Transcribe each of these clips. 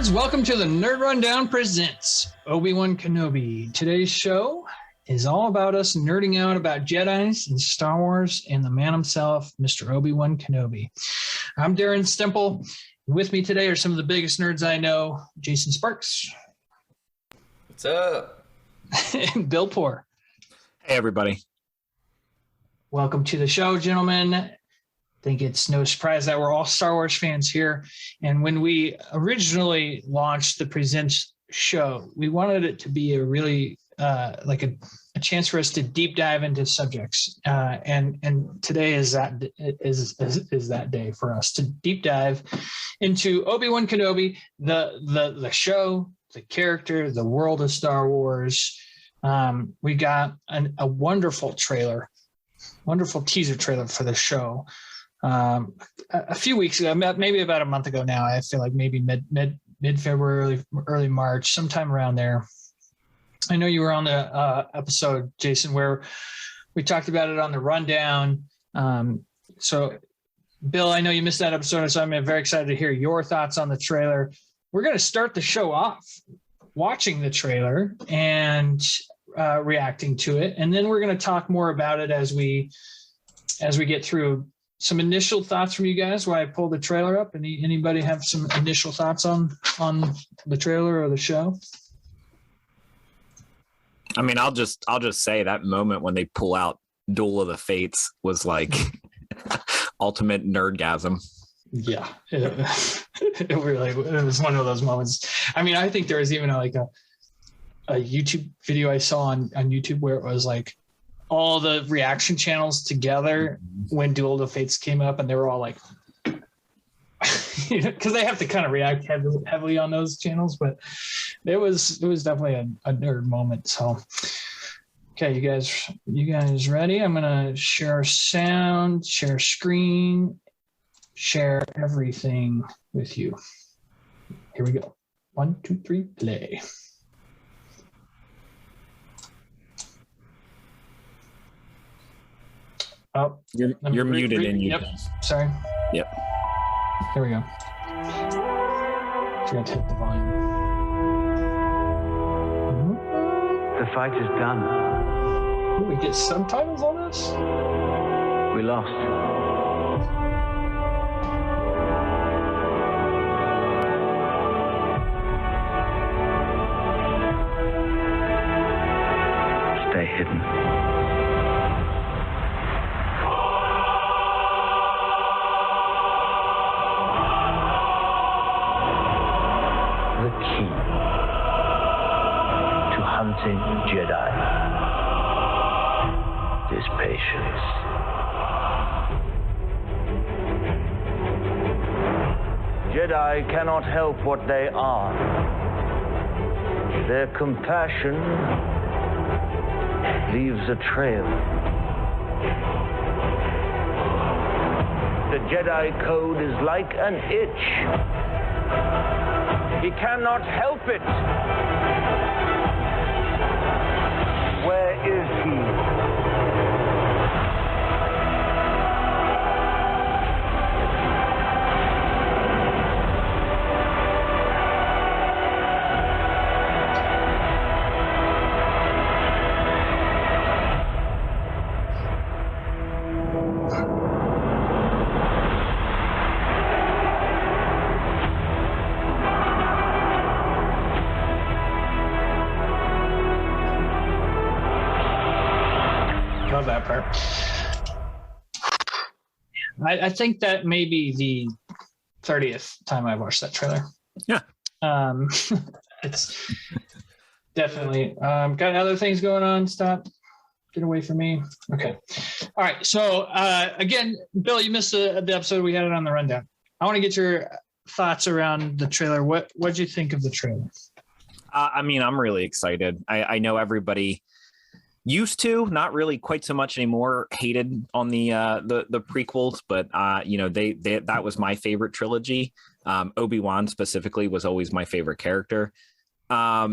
nerds, welcome to the Nerd Rundown presents Obi-Wan Kenobi. Today's show is all about us nerding out about Jedis and Star Wars and the man himself, Mr. Obi-Wan Kenobi. I'm Darren Stemple. With me today are some of the biggest nerds I know, Jason Sparks. What's up? And Bill Poor. Hey, everybody. Welcome to the show, gentlemen. I think it's no surprise that we're all Star Wars fans here. And when we originally launched the Presents show, we wanted it to be a really like a chance for us to deep dive into subjects. And today is that day for us to deep dive into Obi-Wan Kenobi, the show, the character, the world of Star Wars. We got a wonderful trailer, wonderful teaser trailer for the show. A few weeks ago, maybe about a month ago now, I feel like maybe mid-February, early March, sometime around there. I know you were on the episode, Jason, where we talked about it on the rundown. So, Bill, I know you missed that episode, so I'm very excited to hear your thoughts on the trailer. We're going to start the show off watching the trailer and reacting to it, and then we're going to talk more about it as we get through. Some initial thoughts from you guys while I pull the trailer up. Anybody have some initial thoughts on the trailer or the show? I mean, I'll just say that moment when they pull out Duel of the Fates was like ultimate nerdgasm. Yeah, it was one of those moments. I mean, I think there was even a YouTube video I saw on YouTube where it was like all the reaction channels together when Duel of the Fates came up, and they were all like, because they have to kind of react heavily on those channels, but it was definitely a nerd moment. So, okay, you guys ready? I'm gonna share sound, share screen, share everything with you. Here we go. 1, 2, 3, play. Oh, you're muted in YouTube. Yep. Sorry. Yep. Here we go. Forgot to hit the volume. The fight is done. Ooh, we get subtitles on this? We lost. Stay hidden. The key to hunting Jedi is patience. Jedi cannot help what they are. Their compassion leaves a trail. The Jedi code is like an itch. He cannot help it. Where is he? Love that part. I think that may be the 30th time I've watched that trailer. Yeah. It's definitely got other things going on. Stop. Get away from me. Okay. All right. So again, Bill, you missed the episode. We had it on the rundown. I want to get your thoughts around the trailer. What'd you think of the trailer? I mean, I'm really excited. I know everybody used to, not really quite so much anymore, hated on the prequels, but they that was my favorite trilogy. Obi-Wan specifically was always my favorite character. I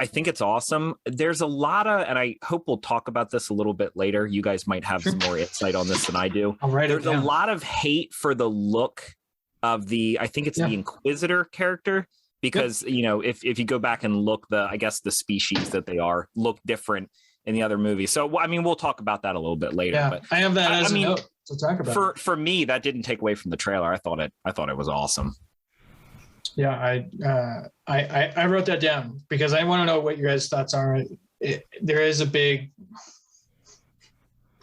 think it's awesome. There's a lot of, and I hope we'll talk about this a little bit later. You guys might have some more insight on this than I do. There's a lot of hate for the look of the, I think it's the Inquisitor character, because if you go back and look, I guess the species that they are look different in the other movies. So I mean, we'll talk about that a little bit later. Yeah, but I have that as a note to talk about. For me, that didn't take away from the trailer. I thought it was awesome. Yeah, I wrote that down because I want to know what your guys' thoughts are. There is a big,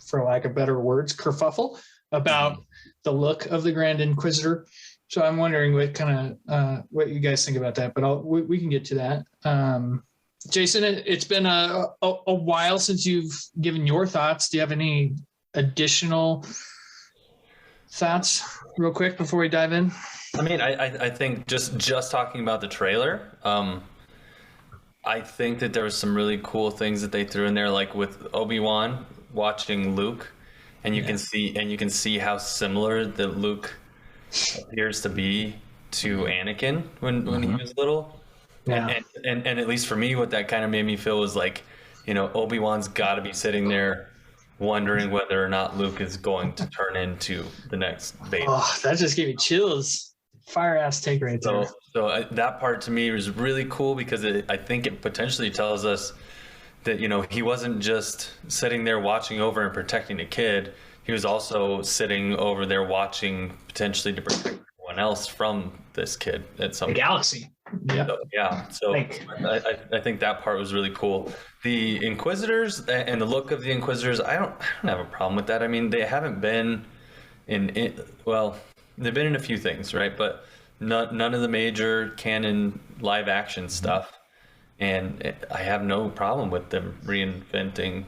for lack of better words, kerfuffle about the look of the Grand Inquisitor. So I'm wondering what you guys think about that. But we can get to that. Jason, it's been a while since you've given your thoughts. Do you have any additional thoughts, real quick, before we dive in? I mean, I think just talking about the trailer, I think that there was some really cool things that they threw in there, like with Obi-Wan watching Luke, and you can see how similar that Luke appears to be to Anakin when he was little. Yeah. And at least for me, what that kind of made me feel was like, Obi-Wan's got to be sitting there wondering whether or not Luke is going to turn into the next Vader. Oh, that just gave me chills. Fire ass take right there. So that part to me was really cool because I think it potentially tells us that, he wasn't just sitting there watching over and protecting a kid. He was also sitting over there watching potentially to protect everyone else from this kid at some galaxy. Yeah. So I think that part was really cool. The Inquisitors and the look of the Inquisitors, I don't have a problem with that. I mean, they haven't been they've been in a few things, right? But none of the major canon live action stuff. And I have no problem with them reinventing,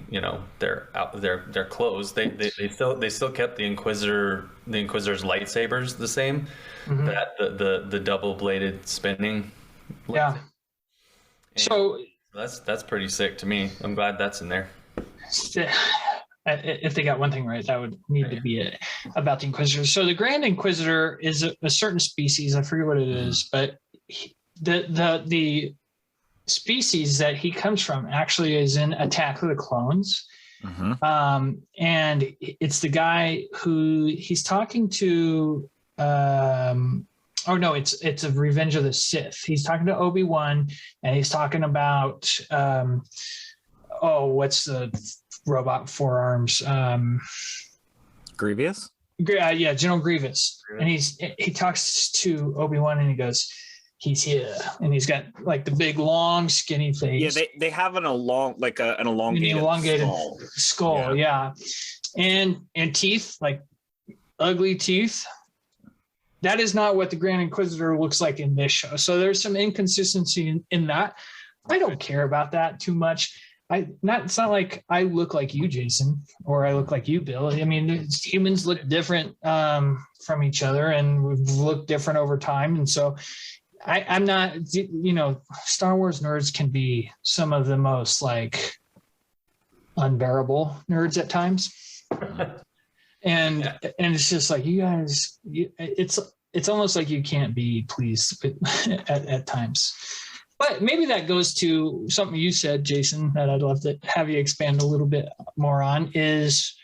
their clothes. They still kept the Inquisitor's lightsabers the same. Mm-hmm. That the double bladed spinning. Yeah. So that's pretty sick to me. I'm glad that's in there. If they got one thing right, that would need to be it about the Inquisitor. So the Grand Inquisitor is a certain species. I forget what it is, but the species that he comes from actually is in Attack of the Clones. Mm-hmm. And it's the guy who he's talking to. It's a Revenge of the Sith. He's talking to Obi-Wan, and he's talking about what's the robot forearms? Grievous? Yeah, General Grievous. And he talks to Obi-Wan, and he goes, "He's here," and he's got like the big, long, skinny face. Yeah, they have an elongated skull. Yeah. And teeth, like ugly teeth. That is not what the Grand Inquisitor looks like in this show. So there's some inconsistency in that. I don't care about that too much. It's not like I look like you, Jason, or I look like you, Bill. I mean, humans look different from each other, and we've looked different over time. And so I'm not, Star Wars nerds can be some of the most like unbearable nerds at times. And it's just like, you guys, it's almost like you can't be pleased at times. But maybe that goes to something you said, Jason, that I'd love to have you expand a little bit more on, is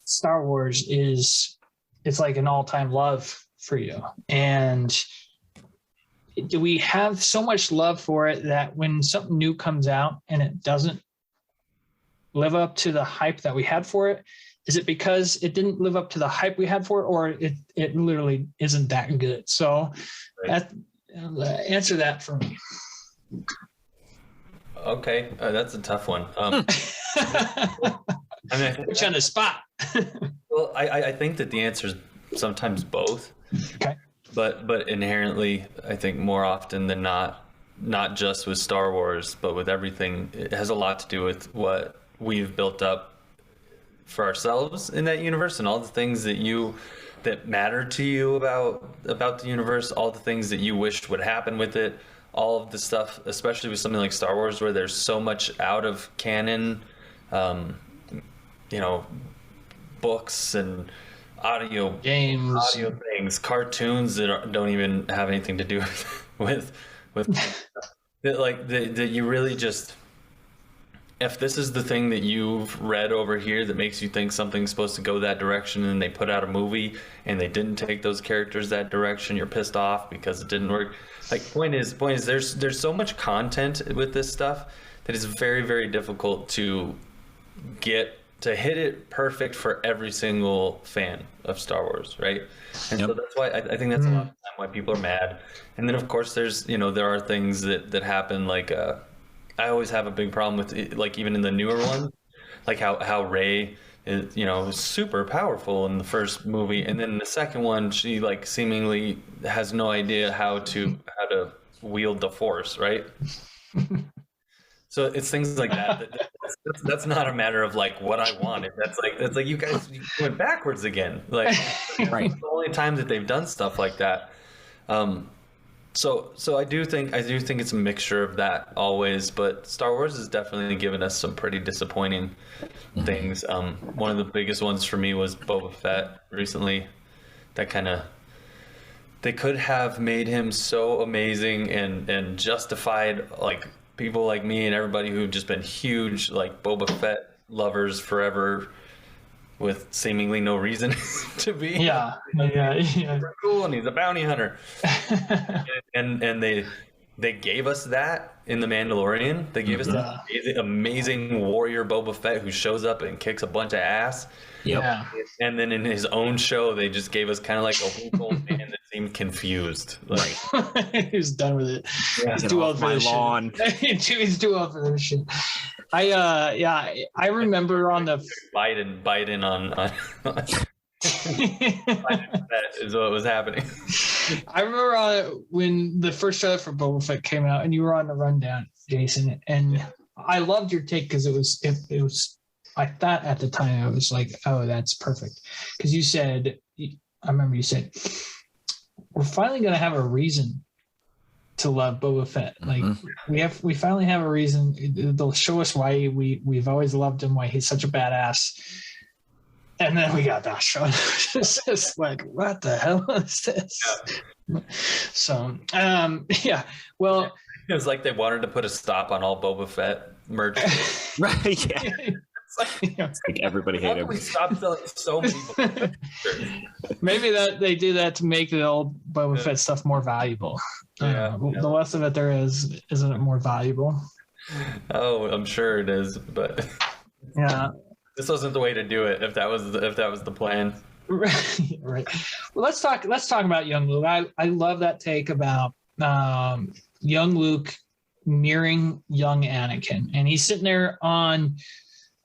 Star Wars it's like an all-time love for you. And do we have so much love for it that when something new comes out and it doesn't live up to the hype that we had for it, is it because it didn't live up to the hype we had for it, or it literally isn't that good? So answer that for me. Okay, that's a tough one. I put you on the spot. Well, I think that the answer is sometimes both. Okay. But inherently, I think more often than not just with Star Wars, but with everything, it has a lot to do with what we've built up for ourselves in that universe, and all the things that matter to you about the universe, all the things that you wished would happen with it, all of the stuff, especially with something like Star Wars, where there's so much out of canon, books and audio things, cartoons that don't even have anything to do with that you really just, if this is the thing that you've read over here that makes you think something's supposed to go that direction, and they put out a movie and they didn't take those characters that direction, you're pissed off because it didn't work. Like, point is there's so much content with this stuff that it's very, very difficult to hit it perfect for every single fan of Star Wars, right? And so that's why I think that's a lot of the time why people are mad. And then of course there's, there are things that happen, like I always have a big problem with it, like even in the newer ones, like how Rey is, super powerful in the first movie, and then in the second one she like seemingly has no idea how to wield the Force, right? So it's things like that. That's not a matter of like what I wanted. That's like you guys went backwards again. Like, right. The only time that they've done stuff like that. So I do think it's a mixture of that always, but Star Wars has definitely given us some pretty disappointing things. One of the biggest ones for me was Boba Fett recently. They could have made him so amazing and justified, like, people like me and everybody who've just been huge like Boba Fett lovers forever with seemingly no reason to be. Yeah. Cool, and he's a bounty hunter. and they gave us that in The Mandalorian. They gave us that amazing warrior Boba Fett who shows up and kicks a bunch of ass. Yep. Yeah. And then in his own show, they just gave us kind of like a weak old man that seemed confused. Like, He's done with it. Yeah. He's too old for this shit. He's too old for this shit. I remember on the Biden on that is what was happening. I remember when the first trailer for Boba Fett came out, and you were on the rundown, Jason, and I loved your take because it was. I thought at the time I was like, "Oh, that's perfect," because you said, I remember you said, "We're finally going to have a reason to love Boba Fett. Like we finally have a reason. They'll show us why we've always loved him, why he's such a badass." And then we got that show. It's just like, what the hell is this? Yeah. So, well, it was like they wanted to put a stop on all Boba Fett merch. Right? Yeah. It's like everybody hated him. We stopped selling so many books. Maybe that they do that to make the old Boba Fett stuff more valuable. The less of it there is, isn't it more valuable? Oh, I'm sure it is, but yeah, this wasn't the way to do it. If that was the plan. Right. Well, let's talk about young Luke. I love that take about young Luke mirroring young Anakin, and he's sitting there on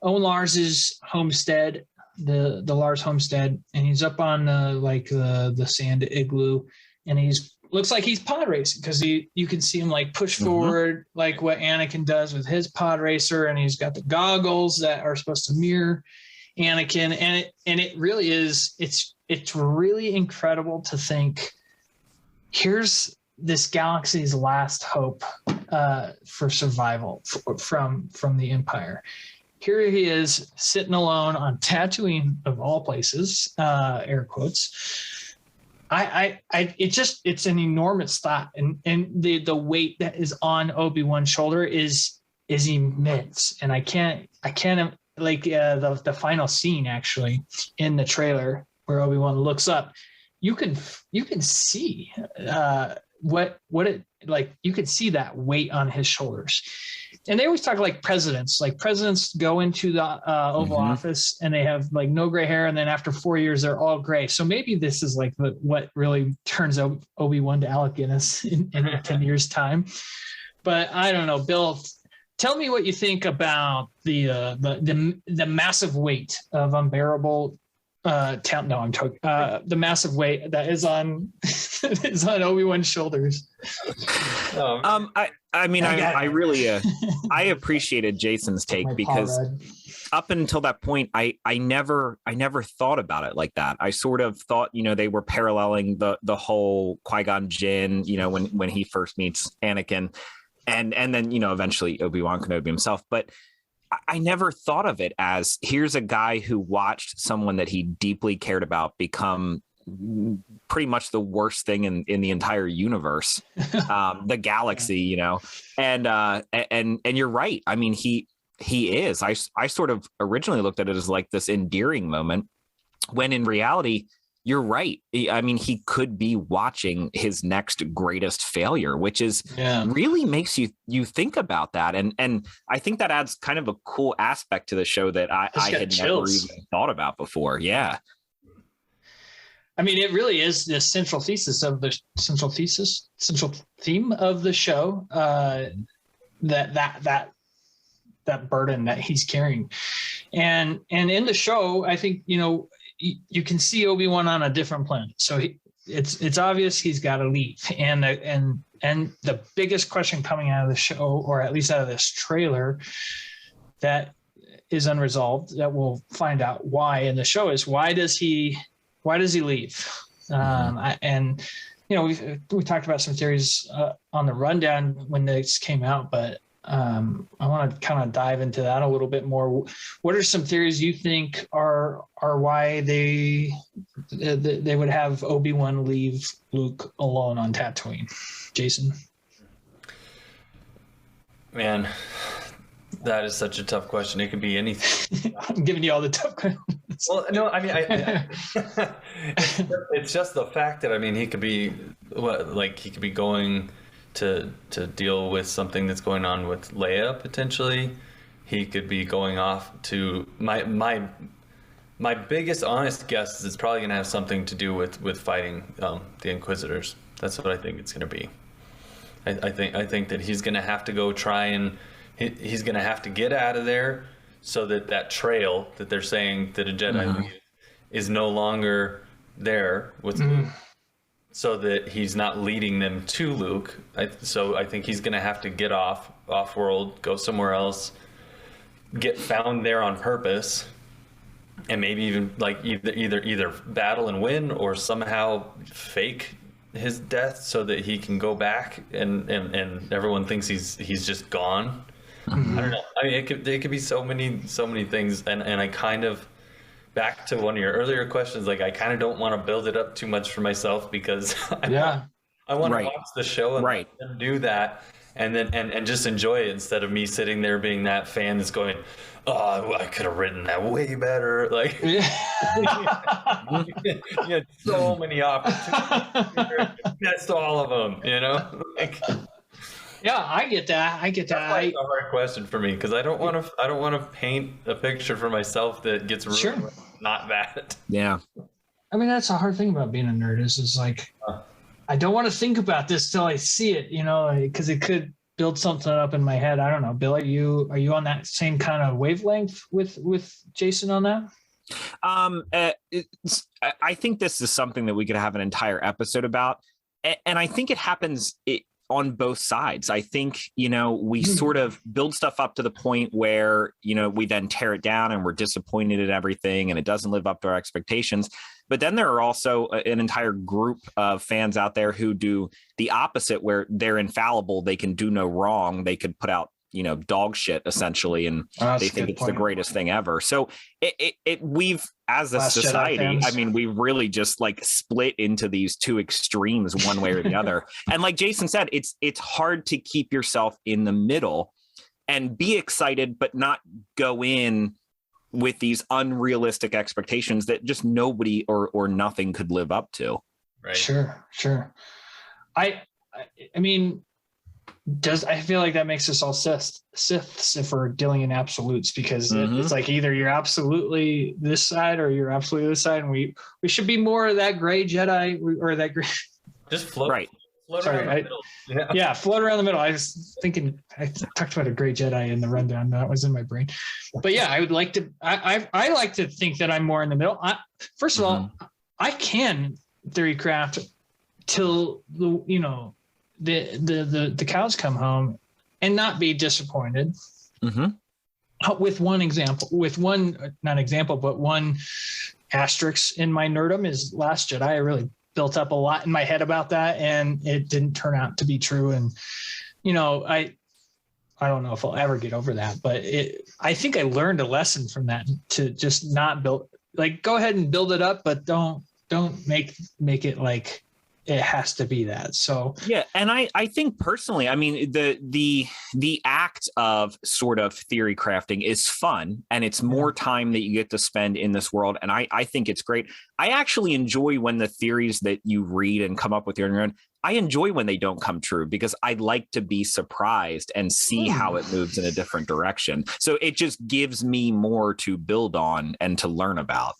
Owen Lars's homestead, the Lars homestead, and he's up on the sand igloo, and looks like he's pod racing because you can see him like push forward like what Anakin does with his pod racer, and he's got the goggles that are supposed to mirror Anakin, and it really is it's really incredible to think here's this galaxy's last hope for survival from the Empire. Here he is sitting alone on Tatooine of all places, air quotes. It's an enormous thought, and the weight that is on Obi-Wan's shoulder is immense, and I can't like the final scene actually in the trailer where Obi-Wan looks up, you can see what it like, you could see that weight on his shoulders. And they always talk like presidents go into the Oval Office and they have like no gray hair, and then after 4 years they're all gray. So maybe this is like what really turns Obi-Wan to Alec Guinness in 10 years time. But I don't know, Bill, tell me what you think about the massive weight of unbearable talent. No, I'm talking the massive weight that is on Obi-Wan's shoulders. I really I appreciated Jason's take, because up until that point, I never thought about it like that. I sort of thought, they were paralleling the whole Qui-Gon Jinn, when he first meets Anakin, and then eventually Obi-Wan Kenobi himself. But I never thought of it as, here's a guy who watched someone that he deeply cared about become pretty much the worst thing in the entire universe, the galaxy, and you're right. I mean, he is. I sort of originally looked at it as like this endearing moment, when in reality, you're right. I mean, he could be watching his next greatest failure, which is really makes you think about that. And I think that adds kind of a cool aspect to the show that I had never even thought about before. Yeah. I mean, it really is the central theme of the show, that burden that he's carrying. And in the show, I think, you can see Obi-Wan on a different planet. So it's obvious he's got to leave. And the biggest question coming out of the show, or at least out of this trailer, that is unresolved, that we'll find out why in the show, is why does he leave? We talked about some theories on the rundown when this came out, but I want to kind of dive into that a little bit more. What are some theories you think are why they would have Obi-Wan leave Luke alone on Tatooine? Jason? Man, that is such a tough question. It could be anything. I'm giving you all the tough questions. Well, no, I mean, it's just the fact that, I mean, he could be going to deal with something that's going on with Leia potentially. He could be going off to my biggest honest guess is it's probably going to have something to do with fighting the Inquisitors. That's what I think it's going to be. I think that he's going to have to go try and he's going to have to get out of there, so that trail that they're saying that a Jedi leave is no longer there with Luke, so that he's not leading them to Luke. So I think he's going to have to get off-world, go somewhere else, get found there on purpose, and maybe even like either battle and win, or somehow fake his death so that he can go back and everyone thinks he's just gone. I don't know. I mean, it could be so many things, and I kind of, back to one of your earlier questions, like I kind of don't want to build it up too much for myself, because I want to watch the show and do that, and then and just enjoy it, instead of me sitting there being that fan that's going, oh, I could have written that way better. Like, you had so many opportunities. That's all of them, Like, yeah, I get that. That's a hard question for me, because I don't want to paint a picture for myself that gets ruined. Not that. Yeah. I mean, that's a hard thing about being a nerd is like, I don't want to think about this till I see it, because it could build something up in my head. I don't know. Bill, are you on that same kind of wavelength with Jason on that? I think this is something that we could have an entire episode about. And I think it happens on both sides. I think, we sort of build stuff up to the point where, we then tear it down and we're disappointed at everything and it doesn't live up to our expectations. But then there are also an entire group of fans out there who do the opposite, where they're infallible. They can do no wrong. They could put out, dog shit essentially. And they think it's the greatest thing ever. So we've, as a society, I mean, we really just like split into these two extremes, one way or the other. And like Jason said, it's hard to keep yourself in the middle and be excited, but not go in with these unrealistic expectations that just nobody or nothing could live up to. Right. Sure. I mean, I feel like that makes us all Siths if we're dealing in absolutes, because it's like either you're absolutely this side or you're absolutely this side, and we should be more of that gray Jedi, or that gray. Just float. Right. Float around the middle. Yeah, float around the middle. I was thinking, I talked about a gray Jedi in the rundown. That was in my brain. But yeah, I would like to. I like to think that I'm more in the middle. First of all, I can theory craft till the cows come home and not be disappointed. With one asterisk in my nerdum is Last Jedi. I really built up a lot in my head about that, and it didn't turn out to be true. And I don't know if I'll ever get over that, but I think I learned a lesson from that, to just not build, like, go ahead and build it up, but don't make it like it has to be that. So yeah, and I think personally, I mean, the act of sort of theory crafting is fun, and it's more time that you get to spend in this world, and I think it's great. I actually enjoy when the theories that you read and come up with your own, I enjoy when they don't come true, because I like to be surprised and see how it moves in a different direction. So it just gives me more to build on and to learn about.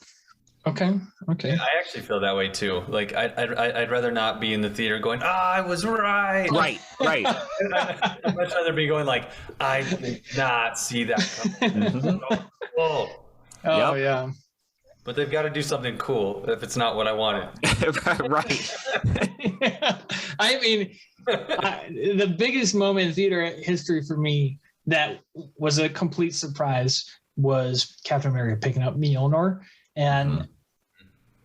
Okay. I actually feel that way too. Like I'd rather not be in the theater going, I was right. Right. I'd much rather be going like, I did not see that coming. Oh yeah. But they've got to do something cool if it's not what I wanted. Right. I mean, the biggest moment in theater history for me that was a complete surprise was Captain America picking up Mjolnir. And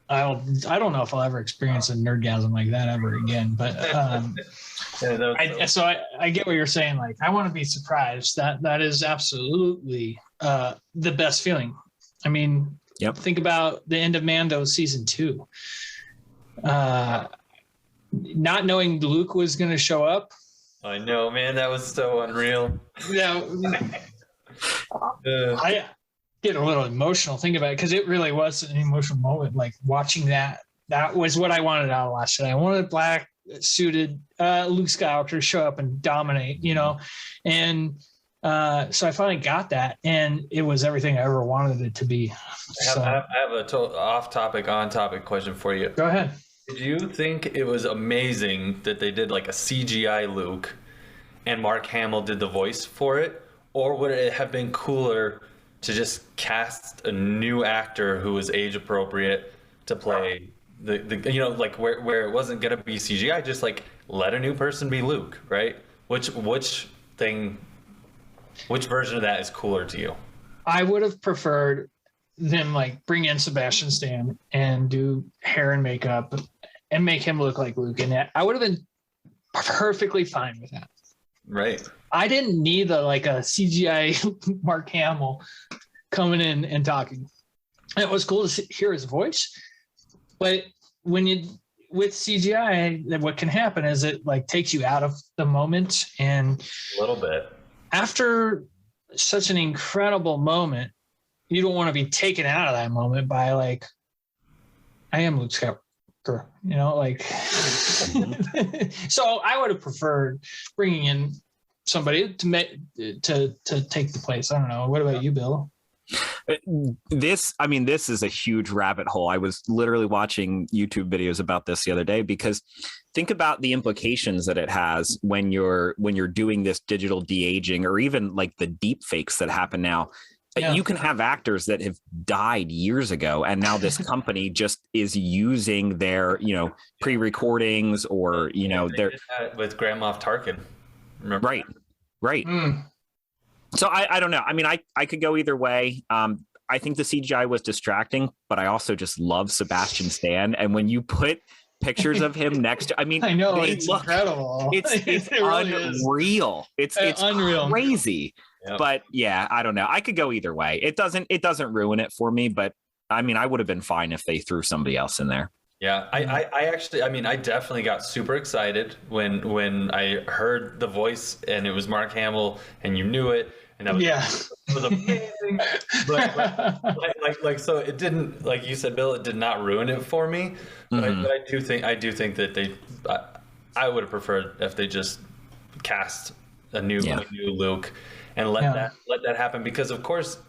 I don't know if I'll ever experience a nerdgasm like that ever again. But so I get what you're saying. Like, I want to be surprised. That is absolutely the best feeling. I mean, think about the end of Mando season 2. Not knowing Luke was going to show up. I know, man. That was so unreal. Yeah. I get a little emotional thinking about it, because it really was an emotional moment. Like, watching that was what I wanted out of Last Jedi. I wanted black suited Luke Skywalker to show up and dominate, and so I finally got that, and it was everything I ever wanted it to be. I have a off-topic, on-topic question for you. Go ahead. Did you think it was amazing that they did like a CGI Luke and Mark Hamill did the voice for it? Or would it have been cooler to just cast a new actor who was age appropriate to play the like where it wasn't going to be CGI, just like let a new person be Luke, right? Which version of that is cooler to you? I would have preferred them like bring in Sebastian Stan and do hair and makeup and make him look like Luke, and I would have been perfectly fine with that. Right. I didn't need a CGI Mark Hamill coming in and talking. It was cool to hear his voice, but with CGI, what can happen is it like takes you out of the moment, and a little bit after such an incredible moment, you don't want to be taken out of that moment by like, I am Luke Skywalker. So I would have preferred bringing in somebody to take the place. I don't know. What about you, Bill? This is a huge rabbit hole. I was literally watching YouTube videos about this the other day, because think about the implications that it has when you're doing this digital de-aging, or even like the deep fakes that happen now. Yeah. You can have actors that have died years ago, and now this company just is using their, pre-recordings or, their with Grand Moff Tarkin. Remember? Right. So I don't know. I mean, I could go either way. I think the CGI was distracting, but I also just love Sebastian Stan. And when you put pictures of him next to, I know it's incredible. It's it really unreal. It's unreal, crazy. Yep. But yeah, I don't know. I could go either way. It doesn't ruin it for me, but I would have been fine if they threw somebody else in there. Yeah, I actually, I definitely got super excited when I heard the voice and it was Mark Hamill and you knew it, and that was amazing. But so it didn't, like you said, Bill, it did not ruin it for me. But I do think that I would have preferred if they just cast a new Luke and let that happen, because of course,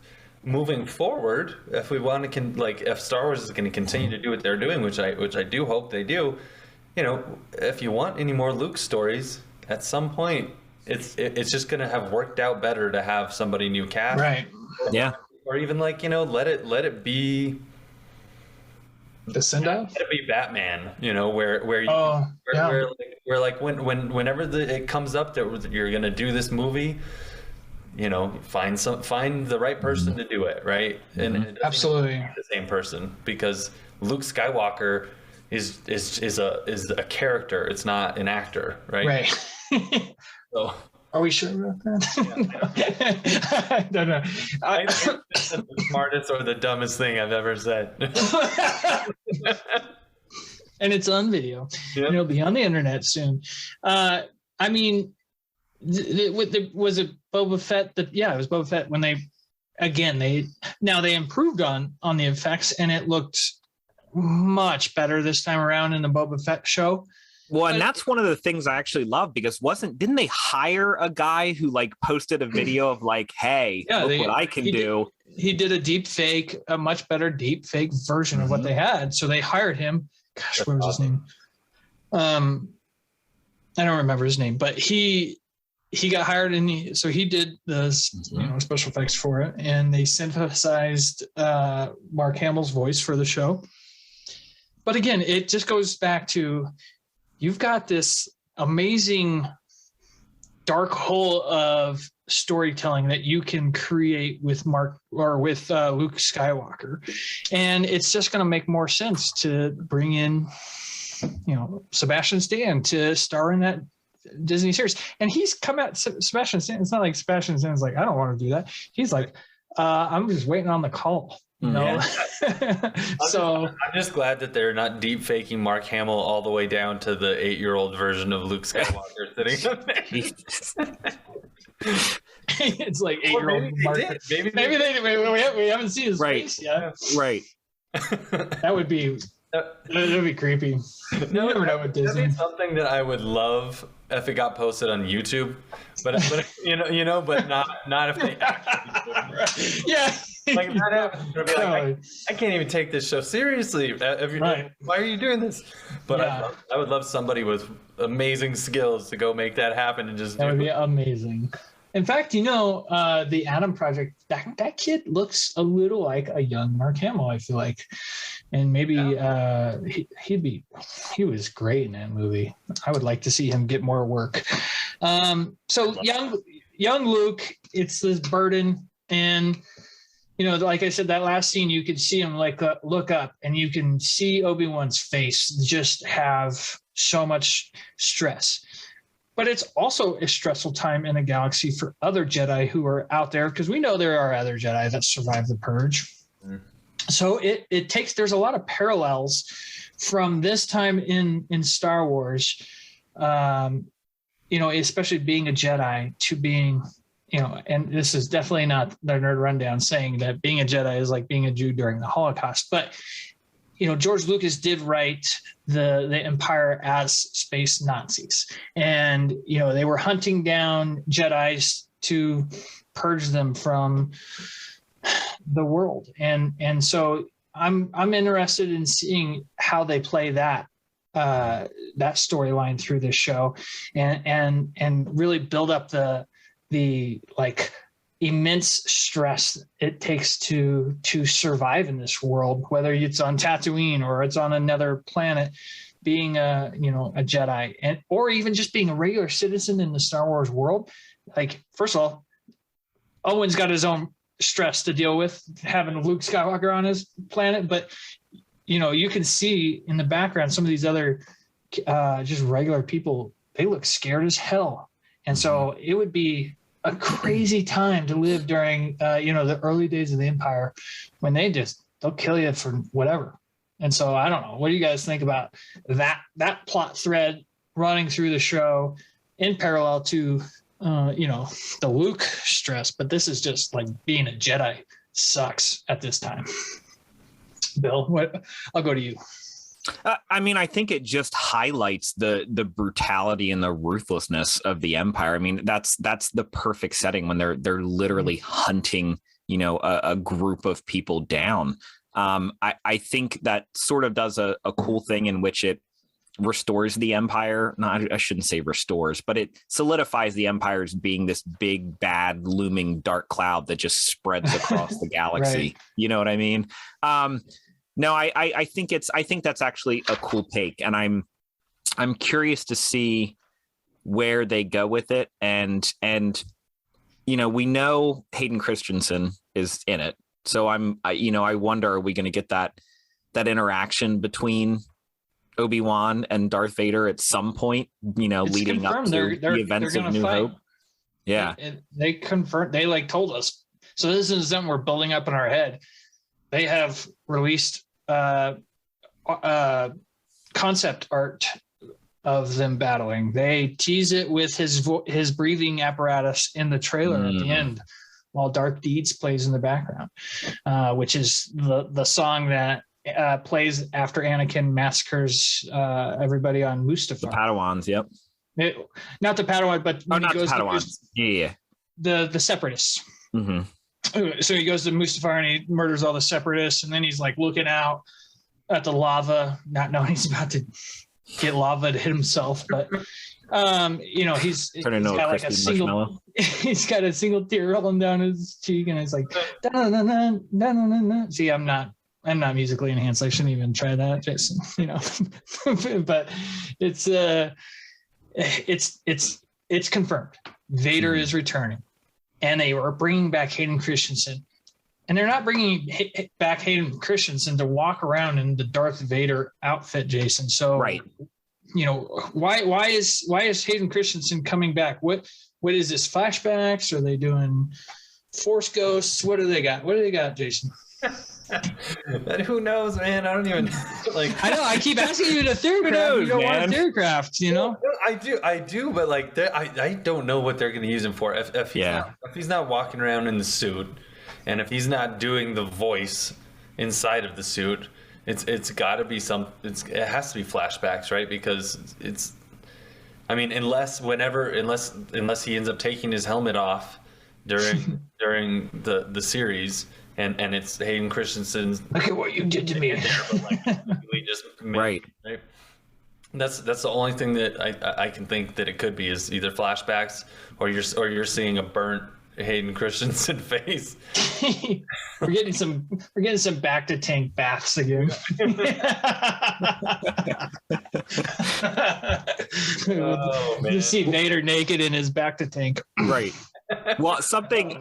moving forward, if we want to if Star Wars is going to continue to do what they're doing, which I do hope they do, if you want any more Luke stories, at some point it's just going to have worked out better to have somebody new cast, right? Or even let it be the send-off. Let it be Batman, whenever it comes up that you're going to do this movie, find the right person to do it, right? And absolutely the same person, because Luke Skywalker is a character. It's not an actor, right? Right. So, are we sure about that? I don't know. I think it's the smartest or the dumbest thing I've ever said. and it's on video. Yep. And it'll be on the internet soon. I mean, was it Boba Fett? It was Boba Fett when they improved on the effects, and it looked much better this time around in the Boba Fett show. Well, and that's one of the things I actually love, because didn't they hire a guy who like posted a video of like, hey, look what I can do? He did a deep fake, a much better deep fake version of what they had. So they hired him. Gosh, what was his name? I don't remember his name, but he got hired, and so he did the special effects for it, and they synthesized Mark Hamill's voice for the show. But again, it just goes back to, you've got this amazing dark hole of storytelling that you can create with Luke Skywalker, and it's just going to make more sense to bring in, Sebastian Stan to star in that Disney series. And he's come out, Sebastian Stan. It's not like Sebastian Stan's like, I don't want to do that. He's like, I'm just waiting on the call. No. Yeah. I'm just glad that they're not deep faking Mark Hamill all the way down to the 8-year-old version of Luke Skywalker sitting up there. It's like 8-year-old Mark. Maybe they did. We haven't seen his face yet. Right. That would be creepy. You never know with Disney. That'd be something that I would love if it got posted on YouTube, but but not if they actually yeah. Like that happens. Be like, I can't even take this show seriously. Why are you doing this? But I would love somebody with amazing skills to go make that happen and just. That would be amazing. In fact, the Adam Project, that kid looks a little like a young Mark Hamill, I feel like. And maybe he was great in that movie. I would like to see him get more work. So young Luke, it's this burden. And, like I said, that last scene, you could see him look up, and you can see Obi-Wan's face just have so much stress. But it's also a stressful time in the galaxy for other Jedi who are out there, because we know there are other Jedi that survived the purge. Mm. So there's a lot of parallels from this time in Star Wars, especially being a Jedi to being, and this is definitely not the Nerd Rundown saying that being a Jedi is like being a Jew during the Holocaust, but George Lucas did write the Empire as space Nazis, and they were hunting down Jedis to purge them from the world, and so I'm interested in seeing how they play that storyline through this show, and really build up the immense stress it takes to survive in this world, whether it's on Tatooine or it's on another planet, being a Jedi, or even just being a regular citizen in the Star Wars world. Like, first of all, Owen's got his own stress to deal with having Luke Skywalker on his planet, but you can see in the background some of these other just regular people, they look scared as hell. And so it would be a crazy time to live during the early days of the Empire, when they'll kill you for whatever. And so I don't know, what do you guys think about that plot thread running through the show in parallel to the Luke stress? But this is just like being a Jedi sucks at this time. Bill, I'll go to you. I think it just highlights the brutality and the ruthlessness of the Empire. I mean, that's the perfect setting when they're literally hunting, a group of people down. I think that sort of does a cool thing in which it restores the Empire. No, I shouldn't say restores, but it solidifies the Empire as being this big, bad, looming dark cloud that just spreads across the galaxy. Right. You know what I mean? No, I think that's actually a cool take, and I'm curious to see where they go with it. And we know Hayden Christensen is in it, so I wonder, are we going to get that interaction between Obi-Wan and Darth Vader at some point? It's leading confirmed. Up to the events of New Hope. Yeah, they confirmed. They told us. So this isn't something we're building up in our head. They have released concept art of them battling. They tease it with his breathing apparatus in the trailer at the end, while Dark Deeds plays in the background, which is the song that plays after Anakin massacres everybody on Mustafar. The Padawans, yep. Not the Padawan, but not the Padawans. The Separatists. Mm-hmm. So he goes to Mustafar and he murders all the Separatists, and then he's like looking out at the lava, not knowing he's about to get lava to hit himself. But he's got like a single he's got a single tear rolling down his cheek, and it's like da-na-na-na-na-na-na. See, I'm not musically enhanced. I shouldn't even try that, Jason. But it's confirmed. Vader is returning, and they are bringing back Hayden Christensen, and they're not bringing back Hayden Christensen to walk around in the Darth Vader outfit, Jason. So, right. Why is Hayden Christensen coming back? What is this, flashbacks? Are they doing Force ghosts? What do they got? What do they got, Jason? But who knows, man? I don't even like. I know. I keep asking you to theory craft. You don't want to theory craft, I do, but like, I don't know what they're going to use him for. If he's not walking around in the suit, and if he's not doing the voice inside of the suit, it's got to be it has to be flashbacks, right? Because unless he ends up taking his helmet off during the series. And it's Hayden Christensen's. Look at what you did to me. Right. That's the only thing that I can think that it could be, is either flashbacks or you're seeing a burnt Hayden Christensen face. we're getting some back to tank baths again. Oh, man. You see Vader naked in his back to tank. Right. Well, something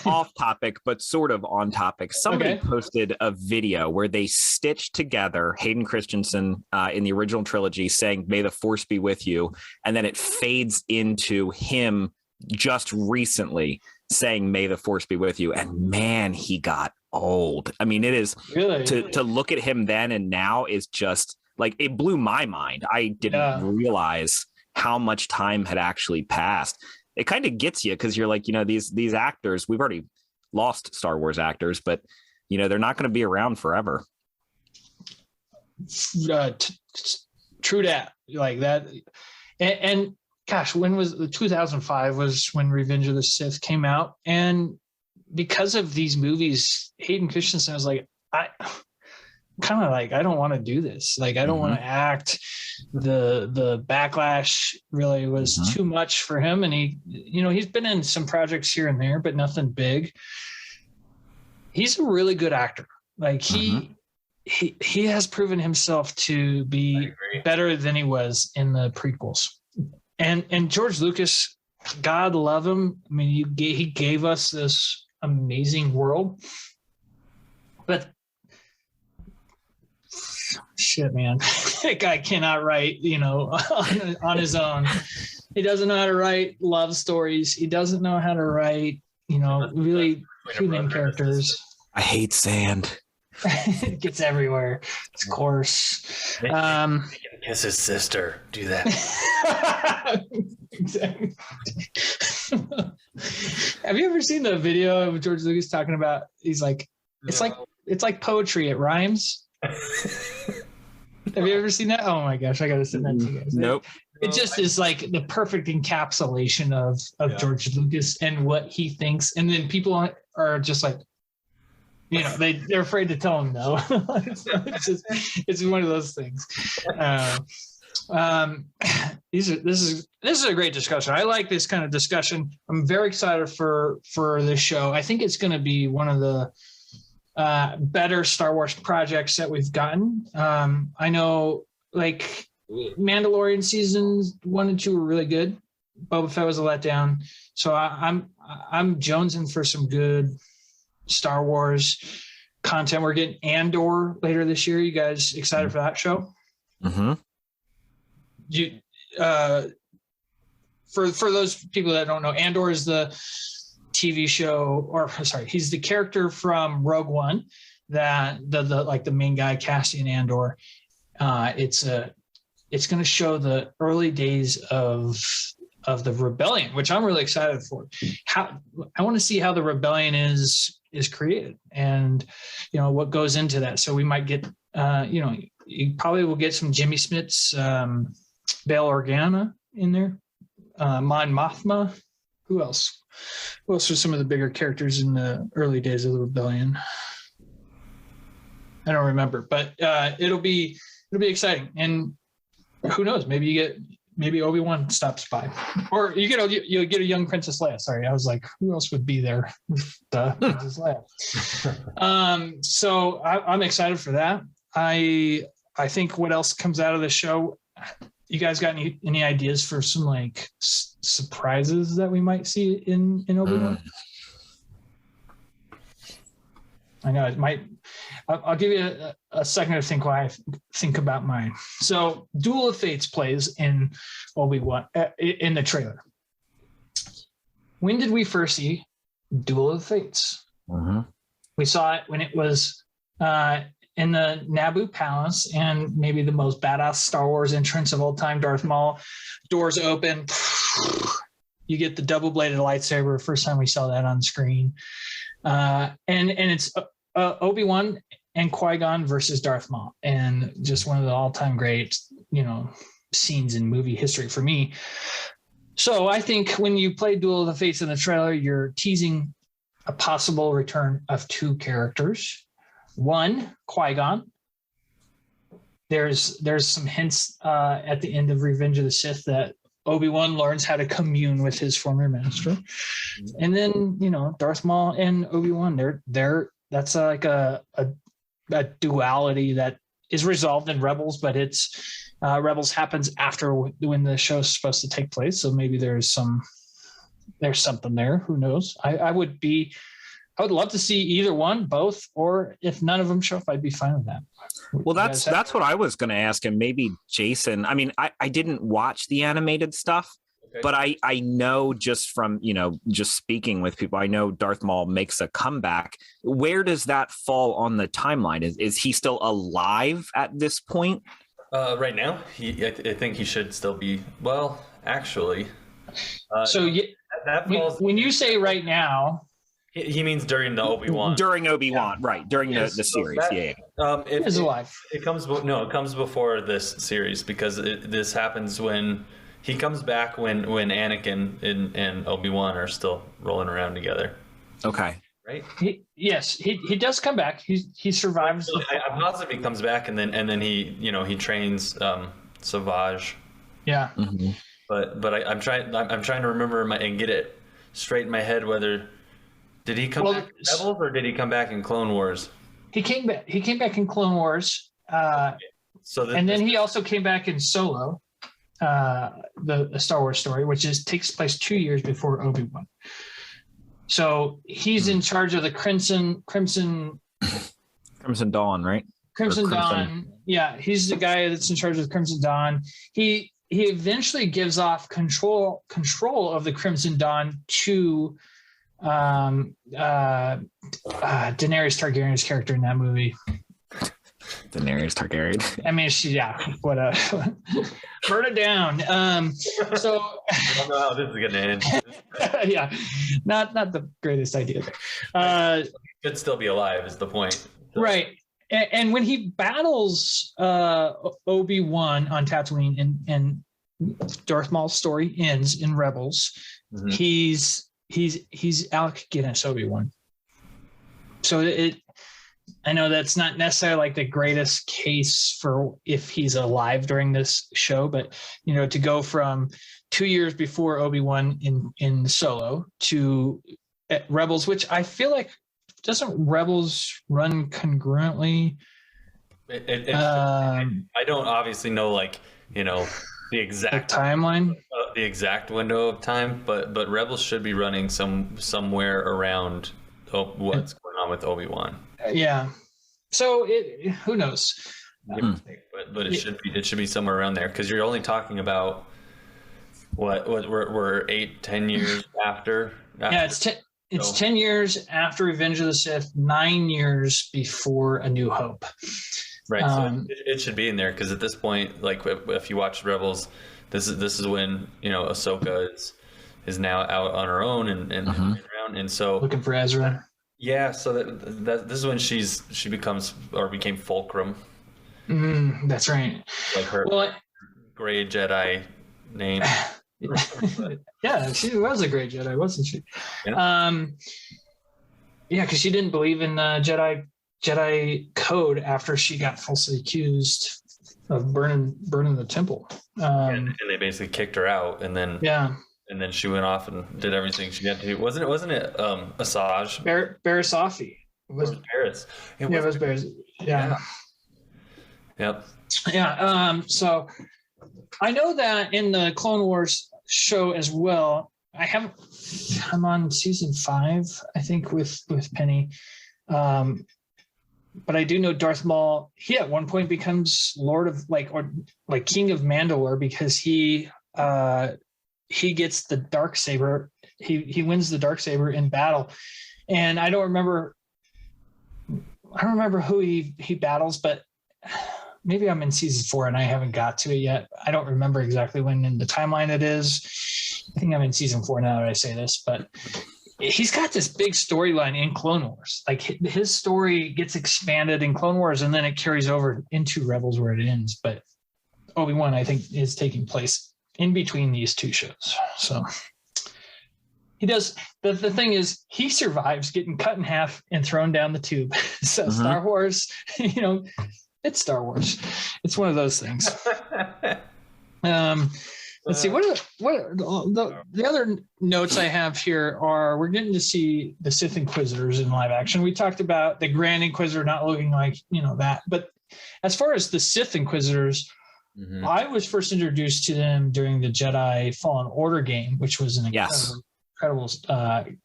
off topic, but sort of on topic. Somebody posted a video where they stitched together Hayden Christensen in the original trilogy saying, "May the Force be with you," and then it fades into him just recently saying, "May the Force be with you." And man, he got old. I mean, it is really to look at him then and now is just like, it blew my mind. I didn't realize how much time had actually passed. It kind of gets you, because you're like, these actors, we've already lost Star Wars actors, but they're not going to be around forever. True that, like that. And gosh, when was 2005 was when Revenge of the Sith came out, and because of these movies, Hayden Christensen was like, I don't want to do this. Like, I don't want to act. The backlash really was too much for him. And he's been in some projects here and there, but nothing big. He's a really good actor. Like he has proven himself to be better than he was in the prequels. And George Lucas, God love him. I mean, he gave us this amazing world, but shit, man, that guy cannot write, on his own. He doesn't know how to write love stories. He doesn't know how to write, really human characters. I hate sand. It gets everywhere. It's coarse. Kiss his sister. Do that. Exactly. Have you ever seen the video of George Lucas talking about? He's like, it's like poetry. It rhymes. Have you ever seen that? Oh my gosh, I gotta send that to you guys. Nope. It just is like the perfect encapsulation of George Lucas and what he thinks, and then people are just like, they're afraid to tell him no. It's one of those things. This is a great discussion. I like this kind of discussion. I'm very excited for this show. I think it's going to be one of the better Star Wars projects that we've gotten. I know, like, Mandalorian seasons 1 and 2 were really good. Boba Fett was a letdown. So I'm jonesing for some good Star Wars content. We're getting Andor later this year. You guys excited for that show? Mm-hmm. For those people that don't know, Andor is the TV show, he's the character from Rogue One, that the main guy, Cassian Andor. It's a it's going to show the early days of the rebellion, which I'm really excited for. How I want to see how the rebellion is created, and what goes into that. So we might get you probably will get some Jimmy Smits, Bail Organa in there, Mon Mothma. Who else? Who else are some of the bigger characters in the early days of the rebellion? I don't remember, but it'll be exciting. And who knows? Maybe Obi-Wan stops by, or you get a young Princess Leia. Sorry, I was like, who else would be there? Princess Leia. So I'm excited for that. I think what else comes out of the show? You guys got any ideas for some like surprises that we might see in Obi-Wan? I know it might. I'll give you a second to think while I think about mine. So, Duel of Fates plays in Obi-Wan in the trailer. When did we first see Duel of Fates? Mm-hmm. We saw it when it was in the Naboo Palace, and maybe the most badass Star Wars entrance of all time, Darth Maul. Doors open. You get the double-bladed lightsaber. First time we saw that on screen. And it's Obi-Wan and Qui-Gon versus Darth Maul, and just one of the all-time great, scenes in movie history for me. So I think when you play Duel of the Fates in the trailer, you're teasing a possible return of two characters. One, Qui-Gon. There's some hints at the end of Revenge of the Sith that Obi-Wan learns how to commune with his former master. And then, Darth Maul and Obi-Wan, that's like a duality that is resolved in Rebels, but it's Rebels happens after when the show's supposed to take place. So maybe there's something there. Who knows? I would love to see either one, both, or if none of them show up, I'd be fine with that. Well, that's what I was going to ask him. Maybe Jason. I mean, I didn't watch the animated stuff, but I know just from, just speaking with people, I know Darth Maul makes a comeback. Where does that fall on the timeline? Is he still alive at this point? Right now, I think he should still be. Well, actually. That falls, when you say right now, he means during the Obi-Wan. During Obi-Wan, right? During the series, yeah. It is alive. It comes before this series, because this happens when he comes back when Anakin and Obi-Wan are still rolling around together. Okay. Right. He does come back. He survives. I'm positive he comes back, and then he trains Savage. Yeah. Mm-hmm. But I'm trying to remember and get it straight in my head whether. Did he come back in Rebels, or did he come back in Clone Wars? He came back in Clone Wars. Then he also came back in Solo, the Star Wars story, which takes place 2 years before Obi-Wan. So he's in charge of the Crimson Dawn, right? Crimson Dawn. Yeah, he's the guy that's in charge of the Crimson Dawn. He eventually gives off control of the Crimson Dawn to Daenerys Targaryen's character in that movie. Daenerys Targaryen. I mean, burn it down. So I don't know how this is gonna end. Yeah, not the greatest idea. Could still be alive is the point. Right. And when he battles Obi-Wan on Tatooine, and Darth Maul's story ends in Rebels, mm-hmm. He's Alec Guinness Obi-Wan. So I know that's not necessarily like the greatest case for if he's alive during this show, but to go from 2 years before Obi-Wan in Solo to Rebels, which I feel like doesn't Rebels run congruently? I don't obviously know the exact timeline, the exact window of time, but Rebels should be running somewhere around what's going on with Obi-Wan. Yeah. So who knows? But it should be somewhere around there, because you're only talking about what we're 8-10 years after. Yeah, it's 10 years after Revenge of the Sith, 9 years before A New Hope. Right. So it should be in there because at this point, like if you watch Rebels, this is when Ahsoka is now out on her own and around, and so looking for Ezra. Yeah. So that this is when she became Fulcrum. That's right. Like her gray Jedi name. Yeah, she was a great Jedi, wasn't she? Yeah. Yeah, because she didn't believe in Jedi code after she got falsely accused of burning the temple. And they basically kicked her out, and then and then she went off and did everything she had to do. Wasn't it Asajj? Barisafi. It was Barris. It was Barris. Yeah. Yep. Yeah. So I know that in the Clone Wars show as well, I'm on season 5, I think, with Penny. But I do know Darth Maul, he at one point becomes Lord of or King of Mandalore because he gets the Darksaber. He wins the Darksaber in battle. And I don't remember who he battles, but maybe I'm in season 4 and I haven't got to it yet. I don't remember exactly when in the timeline it is. I think I'm in season 4 now that I say this, but he's got this big storyline in Clone Wars. Like his story gets expanded in Clone Wars and then it carries over into Rebels where it ends. But Obi-Wan, I think, is taking place in between these two shows. So he does. The thing is, he survives getting cut in half and thrown down the tube. So Star Wars, it's Star Wars. It's one of those things. Let's see. What are the other notes I have here are we're getting to see the Sith Inquisitors in live action. We talked about the Grand Inquisitor not looking like that, but as far as the Sith Inquisitors, I was first introduced to them during the Jedi Fallen Order game, which was an incredible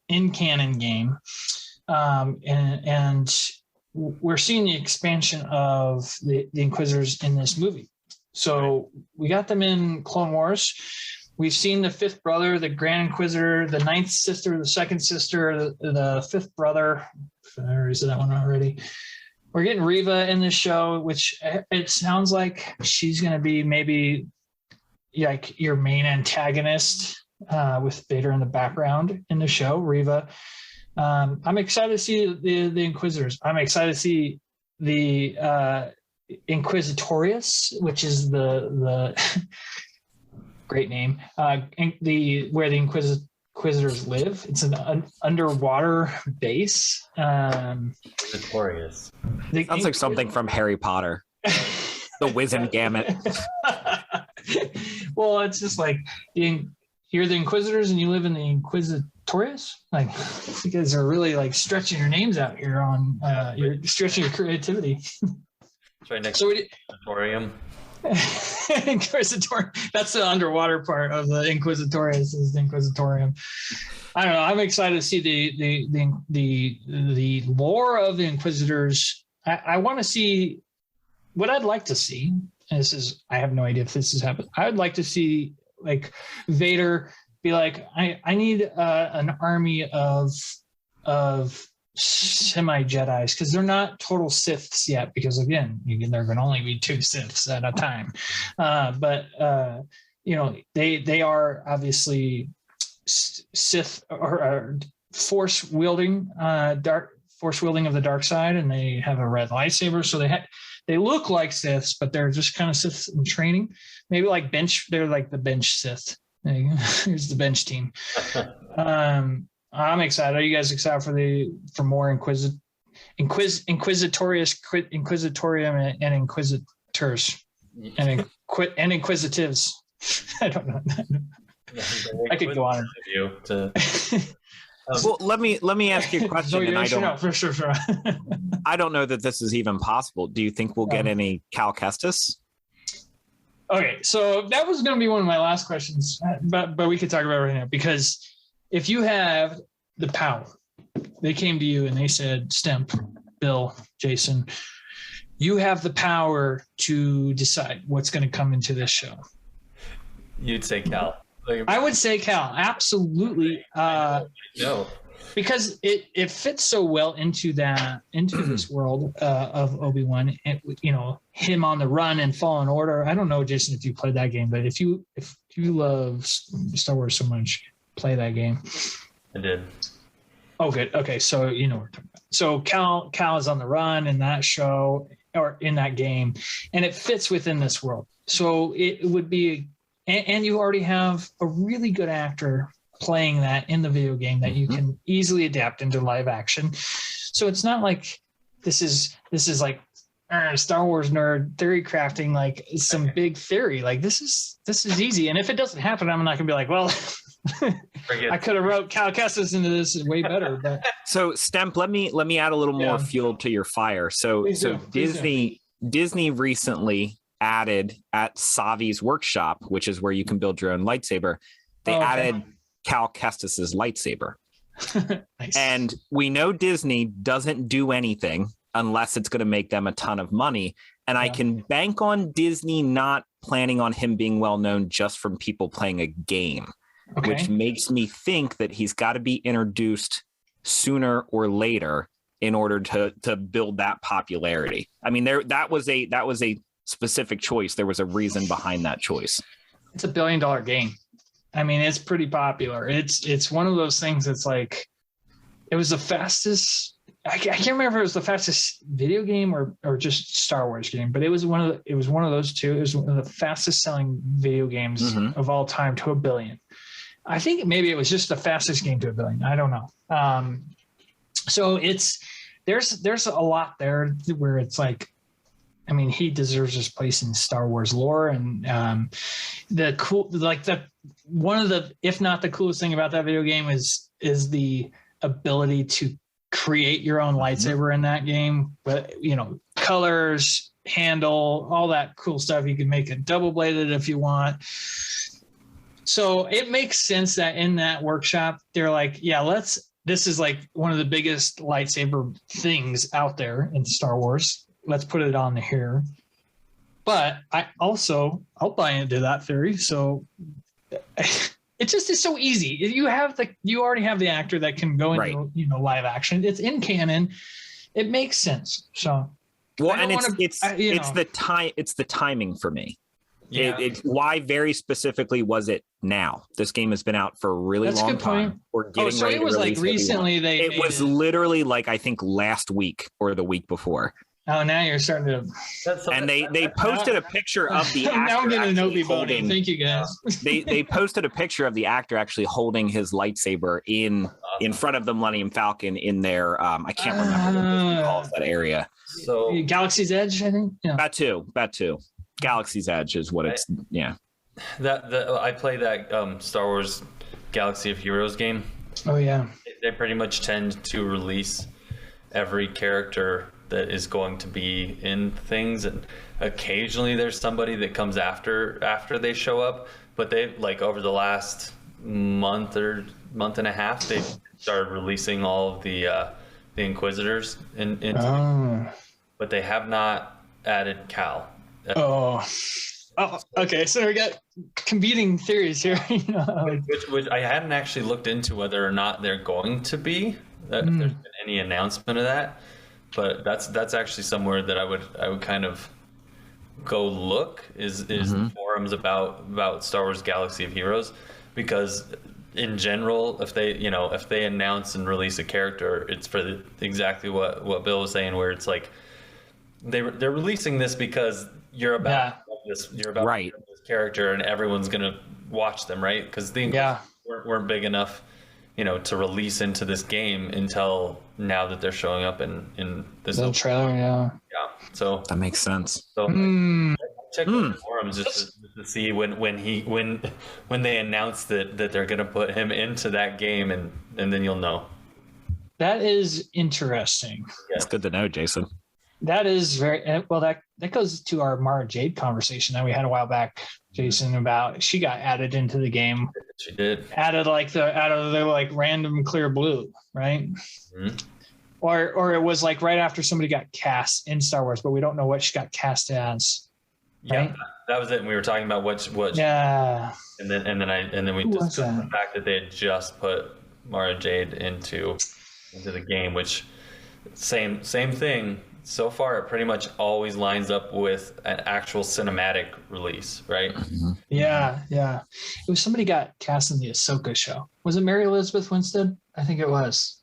in-canon game, and we're seeing the expansion of the Inquisitors in this movie. So we got them in Clone Wars. We've seen the 5th brother, the Grand Inquisitor, the 9th sister, the 2nd sister, the 5th brother. Or is that one already? We're getting Reva in this show, which it sounds like she's going to be maybe like your main antagonist with Vader in the background in the show, Reva. I'm excited to see the Inquisitors. I'm excited to see the Inquisitorius, which is the great name, where the Inquisitors live. It's an underwater base. Inquisitorius. Sounds like something from Harry Potter. The Wizengamot. Well, it's just like you're the Inquisitors and you live in the Inquisitorius. Like you guys are really like stretching your names out here on you're stretching your creativity. It's right next to the Inquisitorium. Inquisitorium. That's the underwater part of the Inquisitorius is the Inquisitorium. I don't know. I'm excited to see the lore of the Inquisitors. I want to see what I'd like to see. And I have no idea if this has happened. I would like to see like Vader be like, I need an army of semi-Jedis because they're not total Siths yet because again there can only be 2 Siths at a time, but they are obviously Sith or force wielding of the dark side, and they have a red lightsaber, so they look like Siths, but they're just kind of Siths in training, maybe like they're like the bench Sith. Here's the bench team. I'm excited. Are you guys excited for more Inquisitorius, Inquisitorium, and Inquisitors, and Inquisitives? I don't know. I could go on. Well, let me ask you a question. I don't know that this is even possible. Do you think we'll get any Cal Kestis? Okay, so that was going to be one of my last questions, but we could talk about it right now because. If you have the power, they came to you and they said, Stemp, Bill, Jason, you have the power to decide what's going to come into this show. You'd say Cal. I would say Cal, absolutely. No. because it fits so well into this world of Obi-Wan, and him on the run and Fallen Order. I don't know, Jason, if you played that game, but if you love Star Wars so much, play that game. I did. Oh, good. Okay, so you know what we're talking about. So Cal is on the run in that show or in that game, and it fits within this world. So it would be, and you already have a really good actor playing that in the video game that you can easily adapt into live action. So it's not like this is like Star Wars nerd theory crafting, like some big theory. Like this is easy. And if it doesn't happen, I'm not gonna be like, well, I could have wrote Cal Kestis into this way better. But so Stemp, let me add a little more fuel to your fire. So Disney recently added at Savi's workshop, which is where you can build your own lightsaber. They added Cal Kestis's lightsaber. Nice. And we know Disney doesn't do anything unless it's going to make them a ton of money. And I can bank on Disney not planning on him being well known just from people playing a game, which makes me think that he's got to be introduced sooner or later in order to build that popularity. I mean, that was a specific choice. There was a reason behind that choice. It's $1 billion game. I mean, it's pretty popular. It's one of those things that's like, it was the fastest. I can't remember if it was the fastest video game or just Star Wars game, but it was one of those two. It was one of the fastest selling video games of all time to $1 billion. I think maybe it was just the fastest game to $1 billion. I don't know. So there's a lot there where it's like, I mean, he deserves his place in Star Wars lore, and one of the, if not the coolest thing about that video game is the ability to create your own lightsaber in that game. But colors, handle, all that cool stuff. You can make it double bladed if you want. So it makes sense that in that workshop, they're like, this is like one of the biggest lightsaber things out there in Star Wars. Let's put it on here. But I'll buy into that theory. So it just is so easy. You already have the actor that can go into live action. It's in canon. It makes sense. So it's the timing for me. Yeah. Why very specifically was it now? This game has been out for a really long time. We're getting ready it was like recently it was literally like I think last week or the week before. Oh, now you're starting to. And they posted a picture of the actor. Now I'm getting an Obi-Wan. Thank you, guys. They posted a picture of the actor actually holding his lightsaber in front of the Millennium Falcon in their I can't remember what it calls that area. So Galaxy's Edge, I think. Yeah. That too. Galaxy's Edge is what it's. Yeah. I play that Star Wars Galaxy of Heroes game. Oh yeah. They pretty much tend to release every character that is going to be in things, and occasionally there's somebody that comes after they show up, but they've over the last month and a half they've started releasing all of the Inquisitors but they have not added Cal. Okay, so we got competing theories here. which I hadn't actually looked into whether or not they're going to be if there's been any announcement of that. But that's actually somewhere that I would kind of go look is the forums about Star Wars Galaxy of Heroes, because in general, if they announce and release a character, it's for exactly what Bill was saying, where it's like they're releasing this because you're about this character and everyone's gonna watch them, right? Because the weren't big enough to release into this game until now that they're showing up in this trailer. Yeah. So that makes sense. So check the forums just to see when they announce that they're going to put him into that game, and then you'll know. That is interesting. It's good to know, Jason. That is very well. That goes to our Mara Jade conversation that we had a while back, Jason, about she got added into the game. She did. Added out of the random clear blue, right? Mm-hmm. Or it was right after somebody got cast in Star Wars, but we don't know what she got cast as. Right? Yeah, that was it. And we were talking about what. Yeah. And then we discussed the fact that they had just put Mara Jade into the game, which same thing. So far, it pretty much always lines up with an actual cinematic release, right? Yeah. It was somebody got cast in the Ahsoka show. Was it Mary Elizabeth Winstead? I think it was.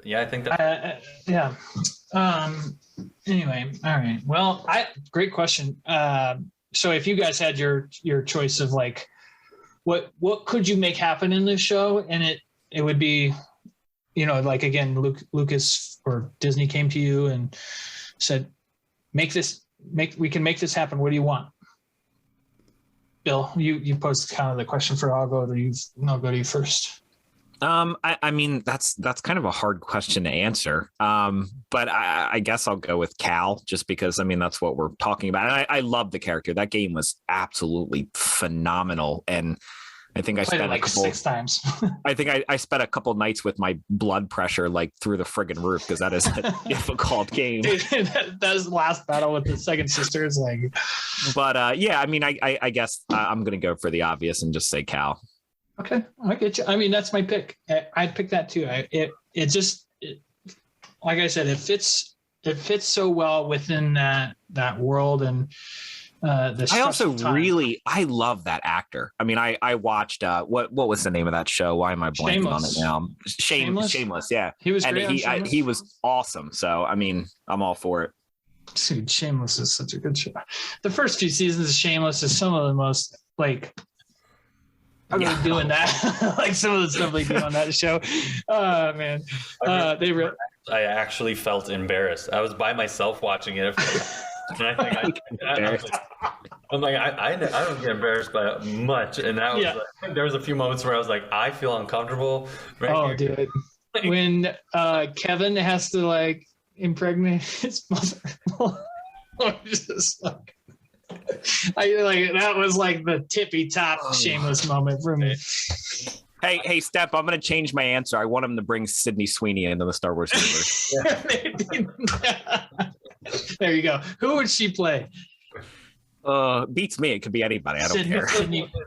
Yeah, I think that. Yeah. Anyway, all right. Well, great question. So if you guys had your choice of like, what could you make happen in this show, and it would be, like again, Lucas or Disney came to you and said, we can make this happen. What do you want? Bill, you posed kind of the question for. I'll go to you first. I mean, that's kind of a hard question to answer. But I guess I'll go with Cal, just because, I mean, that's what we're talking about. And I love the character. That game was absolutely phenomenal. And I think I spent like 6 times. I think I spent a couple nights with my blood pressure like through the friggin' roof, because that is a difficult game. Dude, that is the last battle with the second sister. Is like, but yeah, I mean, I guess I'm gonna go for the obvious and just say Cal. Okay, I get you. I mean, that's my pick. I'd pick that too. It just like I said, it fits so well within that world. And I also I love that actor. I mean, I watched what was the name of that show? Why am I blanking on it now? Shameless. Yeah, he was great. And he was awesome. So I mean, I'm all for it. Dude, Shameless is such a good show. The first few seasons of Shameless is some of the most like. I'm really doing that. Like some of the stuff they do on that show. Oh man. I actually felt embarrassed. I was by myself watching it. And I think I'm like, I don't get embarrassed by much. And that was like, there was a few moments where I was like, I feel uncomfortable. Right here. Dude. When Kevin has to like impregnate his mother. Just like, that was like the tippy top Shameless moment for me. Hey, Steph, I'm going to change my answer. I want him to bring Sydney Sweeney into the Star Wars universe. There you go. Who would she play? Beats me. It could be anybody. I don't care.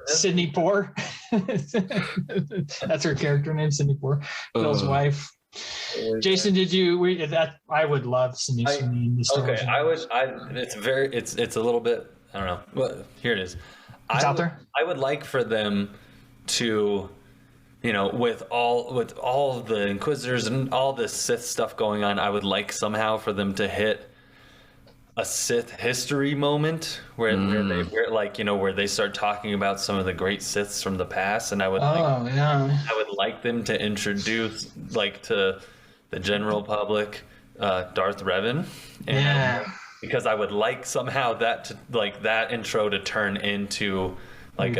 Sydney Poor. That's her character name, Sydney Poor. Bill's wife. Jason, I would love Sydney Sweeney in the Star Wars. Okay, it's a little bit, I don't know. Well, here it is. It's out there. I would like for them to, with all the Inquisitors and all this Sith stuff going on, I would like somehow for them to hit a Sith history moment where they start talking about some of the great Siths from the past, and I would like them to introduce like to the general public Darth Revan, because I would like somehow that intro to turn into like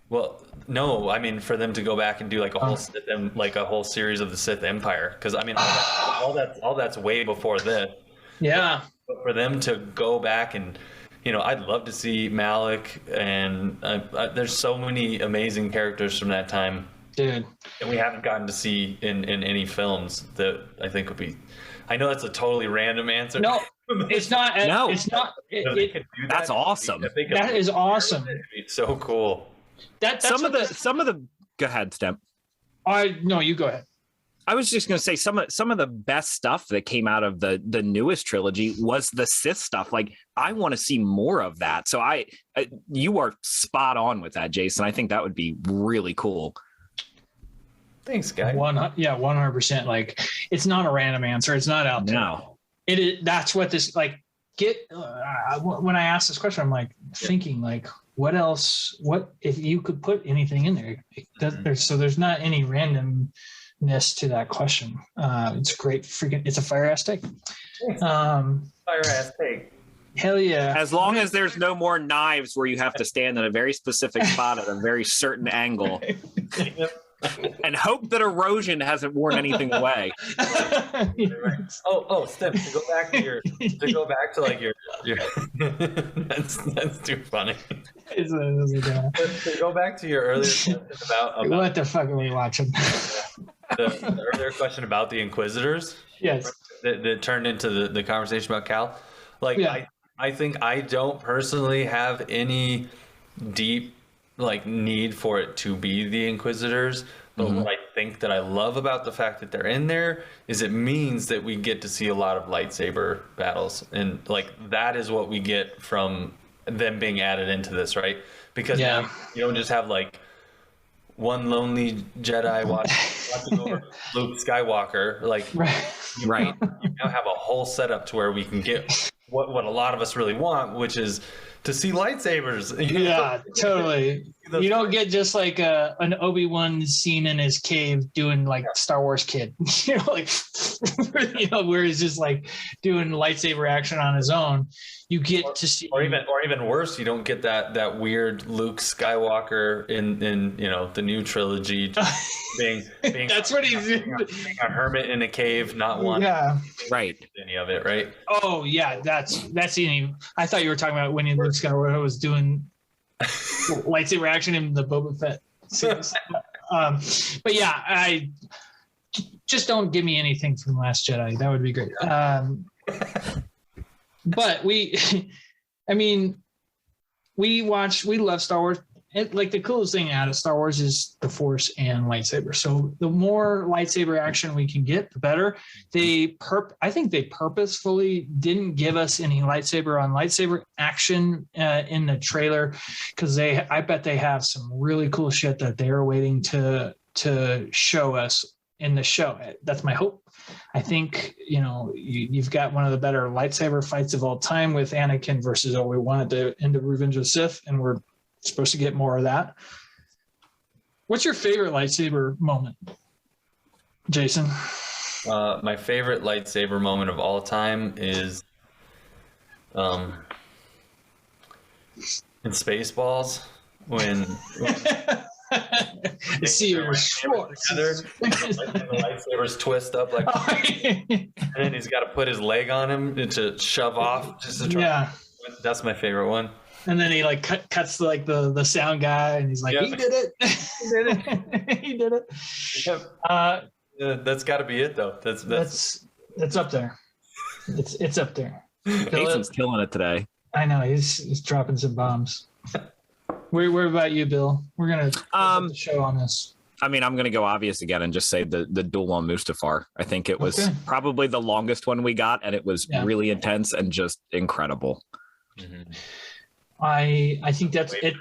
for them to go back and do like a whole Sith, like a whole series of the Sith Empire, because I mean all that's way before this. Yeah. But for them to go back and, I'd love to see Malik, and there's so many amazing characters from that time, dude, and we haven't gotten to see in any films that I think would be. I know that's a totally random answer. No, it's not. No, it's not. That's awesome. That is awesome. It's so cool. That's some of the. Go ahead, Stem. No, you go ahead. I was just going to say some of the best stuff that came out of the newest trilogy was the Sith stuff. Like, I want to see more of that. So you are spot on with that, Jason. I think that would be really cool. Thanks, guy. 100%. Like, it's not a random answer. It's not out there. No. It is. That's what this when I asked this question, I'm like thinking like, what else? What if you could put anything in there? So there's not any random to that question. It's great. It's a fire ass take. Fire ass take. Hell yeah. As long as there's no more knives where you have to stand in a very specific spot at a very certain angle and hope that erosion hasn't worn anything away. Oh, Steph, to go back to your that's too funny. To go back to your earlier question about what the fuck are we watching? The earlier question about the Inquisitors. Yes. That turned into the conversation about Cal. Like, I think I don't personally have any deep like need for it to be the Inquisitors, But what I think that I love about the fact that they're in there is it means that we get to see a lot of lightsaber battles. And like that is what we get from them being added into this, right? Because now you don't just have like one lonely Jedi watching over Luke Skywalker. Like, Right. You now have a whole setup to where we can get what a lot of us really want, which is to see lightsabers. Yeah, totally. You don't get just like an Obi-Wan scene in his cave doing like Star Wars Kid, like, where he's just like doing lightsaber action on his own. You get to see, or even worse, you don't get that weird Luke Skywalker in the new trilogy being that's what he's being a hermit in a cave, not one any of it, right? Oh yeah, that's I thought you were talking about when Luke Skywalker was doing lightsaber action in the Boba Fett series. But yeah, I just don't give me anything from Last Jedi. That would be great. But we love Star Wars. Like the coolest thing out of Star Wars is the Force and lightsaber. So the more lightsaber action we can get, the better. I think they purposefully didn't give us any lightsaber on lightsaber action in the trailer because I bet they have some really cool shit that they're waiting to show us in the show. That's my hope. I think you've got one of the better lightsaber fights of all time with Anakin versus Obi-Wan at the end of Revenge of the Sith, and we're supposed to get more of that. What's your favorite lightsaber moment, Jason? My favorite lightsaber moment of all time is in Spaceballs when you see your Schwartz. And the lightsabers twist up like, and then he's got to put his leg on him to shove off. Just to try. That's my favorite one. And then he like cuts like the sound guy, and he's like, he did it. He did it. He did it. Yep. That's got to be it, though. That's up there. It's up there. Jason's killing it today. I know he's dropping some bombs. Where about you, Bill? We're gonna the show on this. I mean, I'm gonna go obvious again and just say the duel on Mustafar. I think it was probably the longest one we got, and it was really intense and just incredible. Mm-hmm. I think that's it.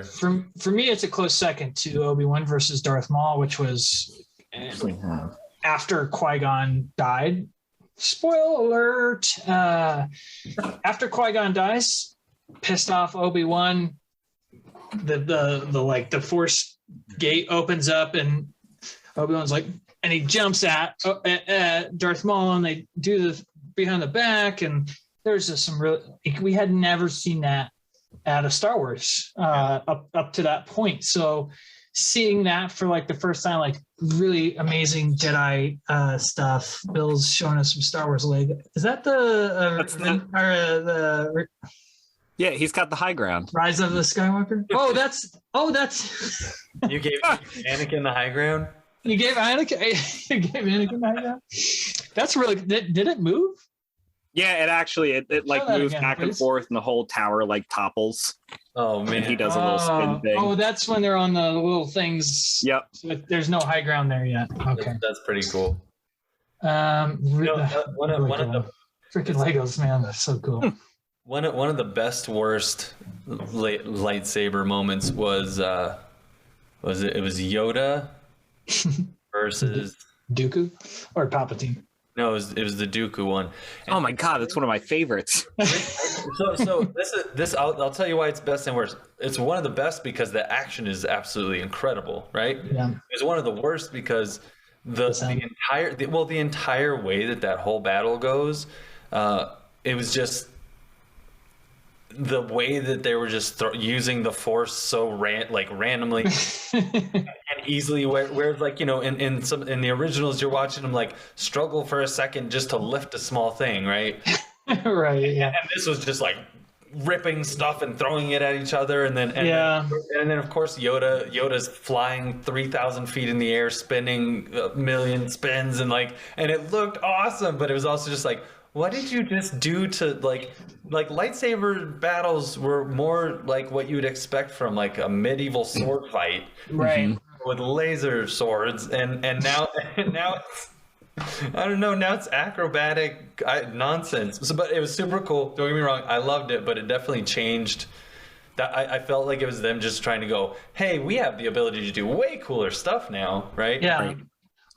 For me, it's a close second to Obi-Wan versus Darth Maul, which was after Qui-Gon died. Spoiler alert! After Qui-Gon dies, pissed off Obi-Wan. The Force gate opens up, and Obi-Wan's like, and he jumps at Darth Maul, and they do the behind the back, and there's just some real. We had never seen that out of Star Wars up to that point. So seeing that for like the first time, like really amazing Jedi stuff. Bill's showing us some Star Wars leg. Is that Yeah, he's got the high ground. Rise of the Skywalker? That's You gave Anakin the high ground? You gave Anakin the high ground? That's really did it move? Yeah, it actually it like moves back and forth, and the whole tower like topples. Oh man, and he does a little spin thing. Oh, that's when they're on the little things. Yep. So there's no high ground there yet. Okay, that's pretty cool. One of the freaking Legos, man, that's so cool. One of the best worst lightsaber moments was Yoda versus Dooku or Palpatine. No, it was the Dooku one. And oh my god, that's one of my favorites. so this I'll tell you why it's best and worst. It's one of the best because the action is absolutely incredible, right? Yeah. It's one of the worst because the entire way that whole battle goes, it was just the way that they were just using the Force so randomly and easily, where like in the originals you're watching them like struggle for a second just to lift a small thing, right? Right. Yeah. And this was just like ripping stuff and throwing it at each other, and then of course Yoda's flying 3,000 feet in the air, spinning a million spins, and it looked awesome, but it was also just like, what did you just do to like lightsaber battles were more like what you would expect from like a medieval sword fight, right? with laser swords, and now it's, I don't know, now it's acrobatic nonsense. So, but it was super cool. Don't get me wrong, I loved it, but it definitely changed. That I felt like it was them just trying to go, hey, we have the ability to do way cooler stuff now, right? Yeah.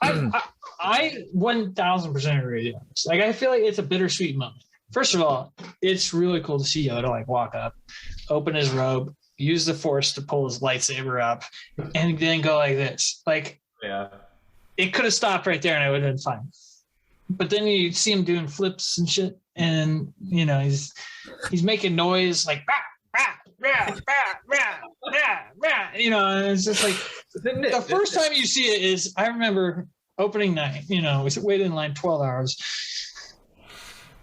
Right. I 1000% agree with you. Like, I feel like it's a bittersweet moment. First of all, it's really cool to see Yoda like walk up, open his robe, use the Force to pull his lightsaber up, and then go like this. Like, Yeah. it could have stopped right there and I would have been fine. But then you see him doing flips and shit, and you know he's making noise like rah, rah, rah, rah, rah, rah. You know, and it's just like the first time you see it is, I remember opening night. You know, we waited in line 12 hours.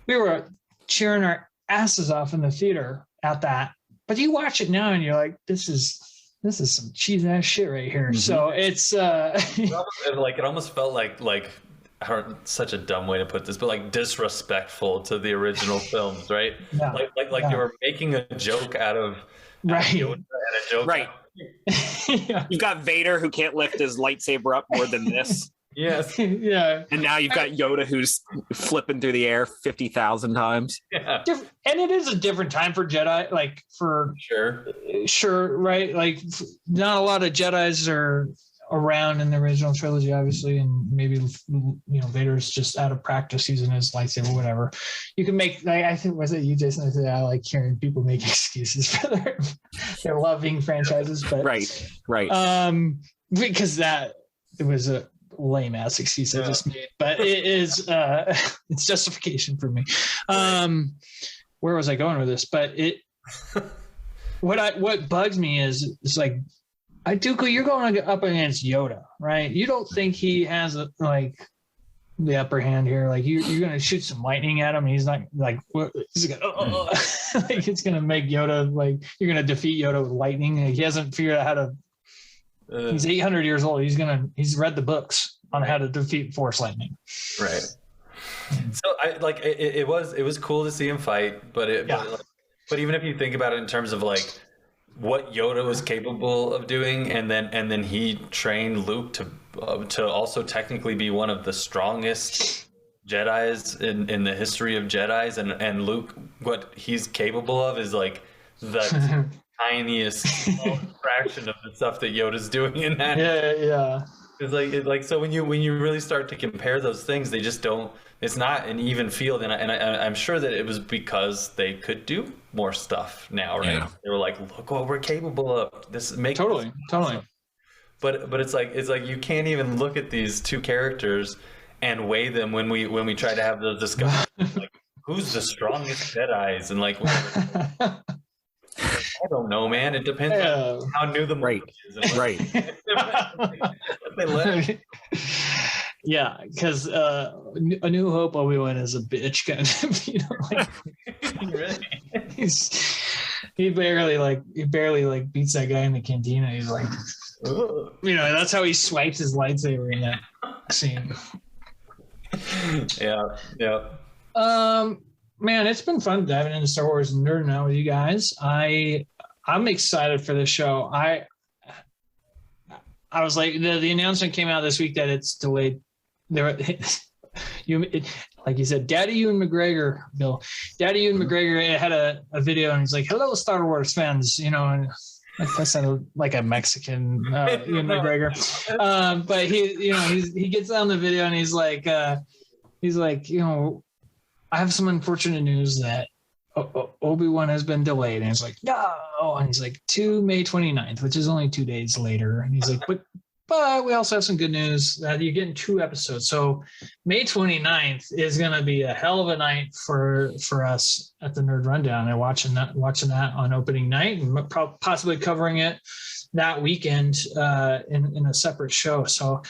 We were cheering our asses off in the theater at that. But you watch it now and you're like, this is some cheese ass shit right here. Mm-hmm. So it's like, it almost felt like such a dumb way to put this, but like disrespectful to the original films, right? Yeah. Like you were making a joke out of right. And a joke right. Yeah. You've got Vader who can't lift his lightsaber up more than this. Yes. Yeah. And now you've got Yoda who's flipping through the air 50,000 times. Yeah. And it is a different time for Jedi, like for sure, right? Like not a lot of Jedis are around in the original trilogy, obviously, and maybe Vader's just out of practice using his lightsaber, whatever. You can make, like, I think, was it you, Jason? I said I like hearing people make excuses for their loving franchises, but right. Because it was a lame ass excuse I just made, but it is it's justification for me. Where was I going with this? But what bugs me is like, Dooku, you're going up against Yoda, right? You don't think he has the upper hand here? Like you're going to shoot some lightning at him, and he's not like, what? He's going like it's going to make Yoda, like, you're going to defeat Yoda with lightning. Like, he hasn't figured out how to. He's 800 years old. He's read the books on how to defeat Force lightning. Right. So it was cool to see him fight, but even if you think about it in terms of like what Yoda was capable of doing, and then he trained Luke to also technically be one of the strongest Jedis in the history of Jedis, and Luke, what he's capable of is like the tiniest fraction of the stuff that Yoda's doing in that. Yeah. It's like so when you really start to compare those things, they just don't. It's not an even field, and I'm sure that it was because they could do more stuff now, right? Yeah. They were like, look what we're capable of. This makes totally. But it's like you can't even look at these two characters and weigh them when we try to have those discussions. Like, who's the strongest Jedis, and like. I don't know, man. It depends on how new the movie is. Right. Yeah, because A New Hope, Obi-Wan is a bitch kind of, really? he barely beats that guy in the cantina. He's like, that's how he swipes his lightsaber in that scene. Yeah. Man, it's been fun diving into Star Wars and nerding out with you guys. I'm excited for this show. I was like, the announcement came out this week that it's delayed. Like you said, Daddy Ewan McGregor, Bill. Daddy Ewan McGregor had a video, and he's like, "Hello, Star Wars fans," and that sounded like a Mexican Ewan McGregor. But he gets on the video and he's like, I have some unfortunate news that Obi-Wan has been delayed. And he's like, no. And he's like, to May 29th, which is only 2 days later. And he's like, but we also have some good news that you're getting 2 episodes. So May 29th is going to be a hell of a night for us at the Nerd Rundown, and watching that on opening night, and possibly covering it that weekend in a separate show. So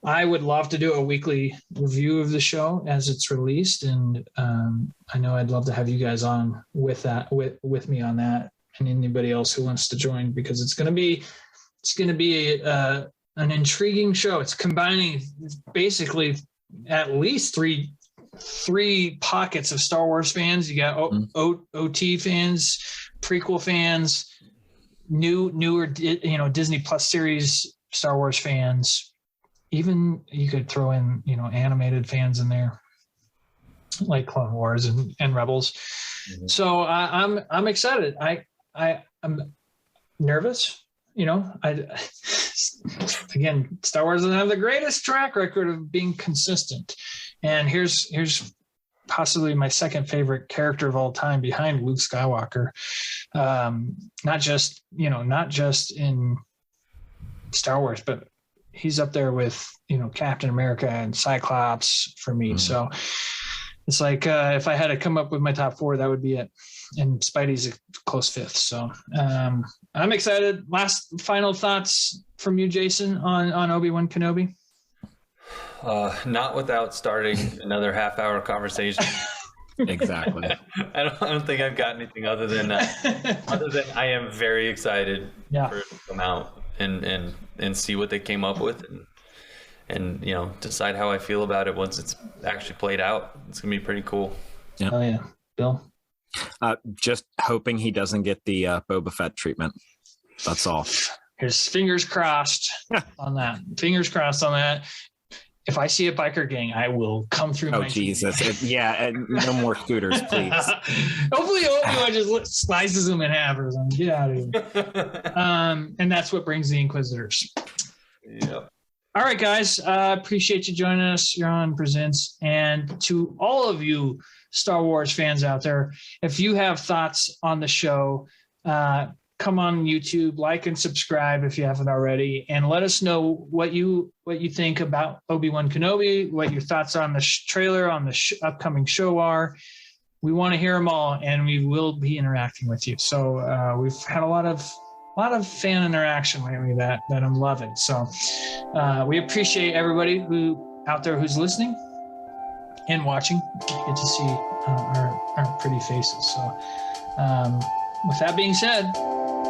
I would love to do a weekly review of the show as it's released, and I know I'd love to have you guys on with me on that, and anybody else who wants to join, because it's going to be an intriguing show. It's combining basically at least three pockets of Star Wars fans. You got OT fans, prequel fans, newer Disney Plus series Star Wars fans, even you could throw in, animated fans in there, like Clone Wars and Rebels. Mm-hmm. So I'm excited. I'm nervous. Again, Star Wars doesn't have the greatest track record of being consistent. And here's possibly my second favorite character of all time behind Luke Skywalker. Not just in Star Wars, but he's up there with, Captain America and Cyclops for me. Mm-hmm. So it's like, if I had to come up with my top 4, that would be it. And Spidey's a close 5th. So I'm excited. Final thoughts from you, Jason, on Obi-Wan Kenobi? Not without starting another half-hour conversation. Exactly. I don't think I've got anything other than I am very excited for it to come out and see what they came up with and decide how I feel about it once it's actually played out. It's gonna be pretty cool. Yeah. Oh yeah, Bill. Just hoping he doesn't get the Boba Fett treatment. That's all. Here's fingers crossed on that. Fingers crossed on that. If I see a biker gang, I will come through. Oh, Jesus. Yeah, no more scooters, please. Hopefully Obi-Wan just slices them in half or something. Get out of here. And that's what brings the Inquisitors. Yep. All right, guys. Appreciate you joining us. You're on Presents. And to all of you Star Wars fans out there, if you have thoughts on the show, come on YouTube, like and subscribe if you haven't already, and let us know what you think about Obi-Wan Kenobi, what your thoughts on the trailer, on the upcoming show are. We want to hear them all, and we will be interacting with you. So we've had a lot of fan interaction lately that I'm loving. So we appreciate everybody who out there who's listening and watching. Good to see our pretty faces. So with that being said,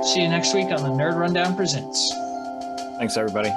see you next week on the Nerd Rundown Presents. Thanks, everybody.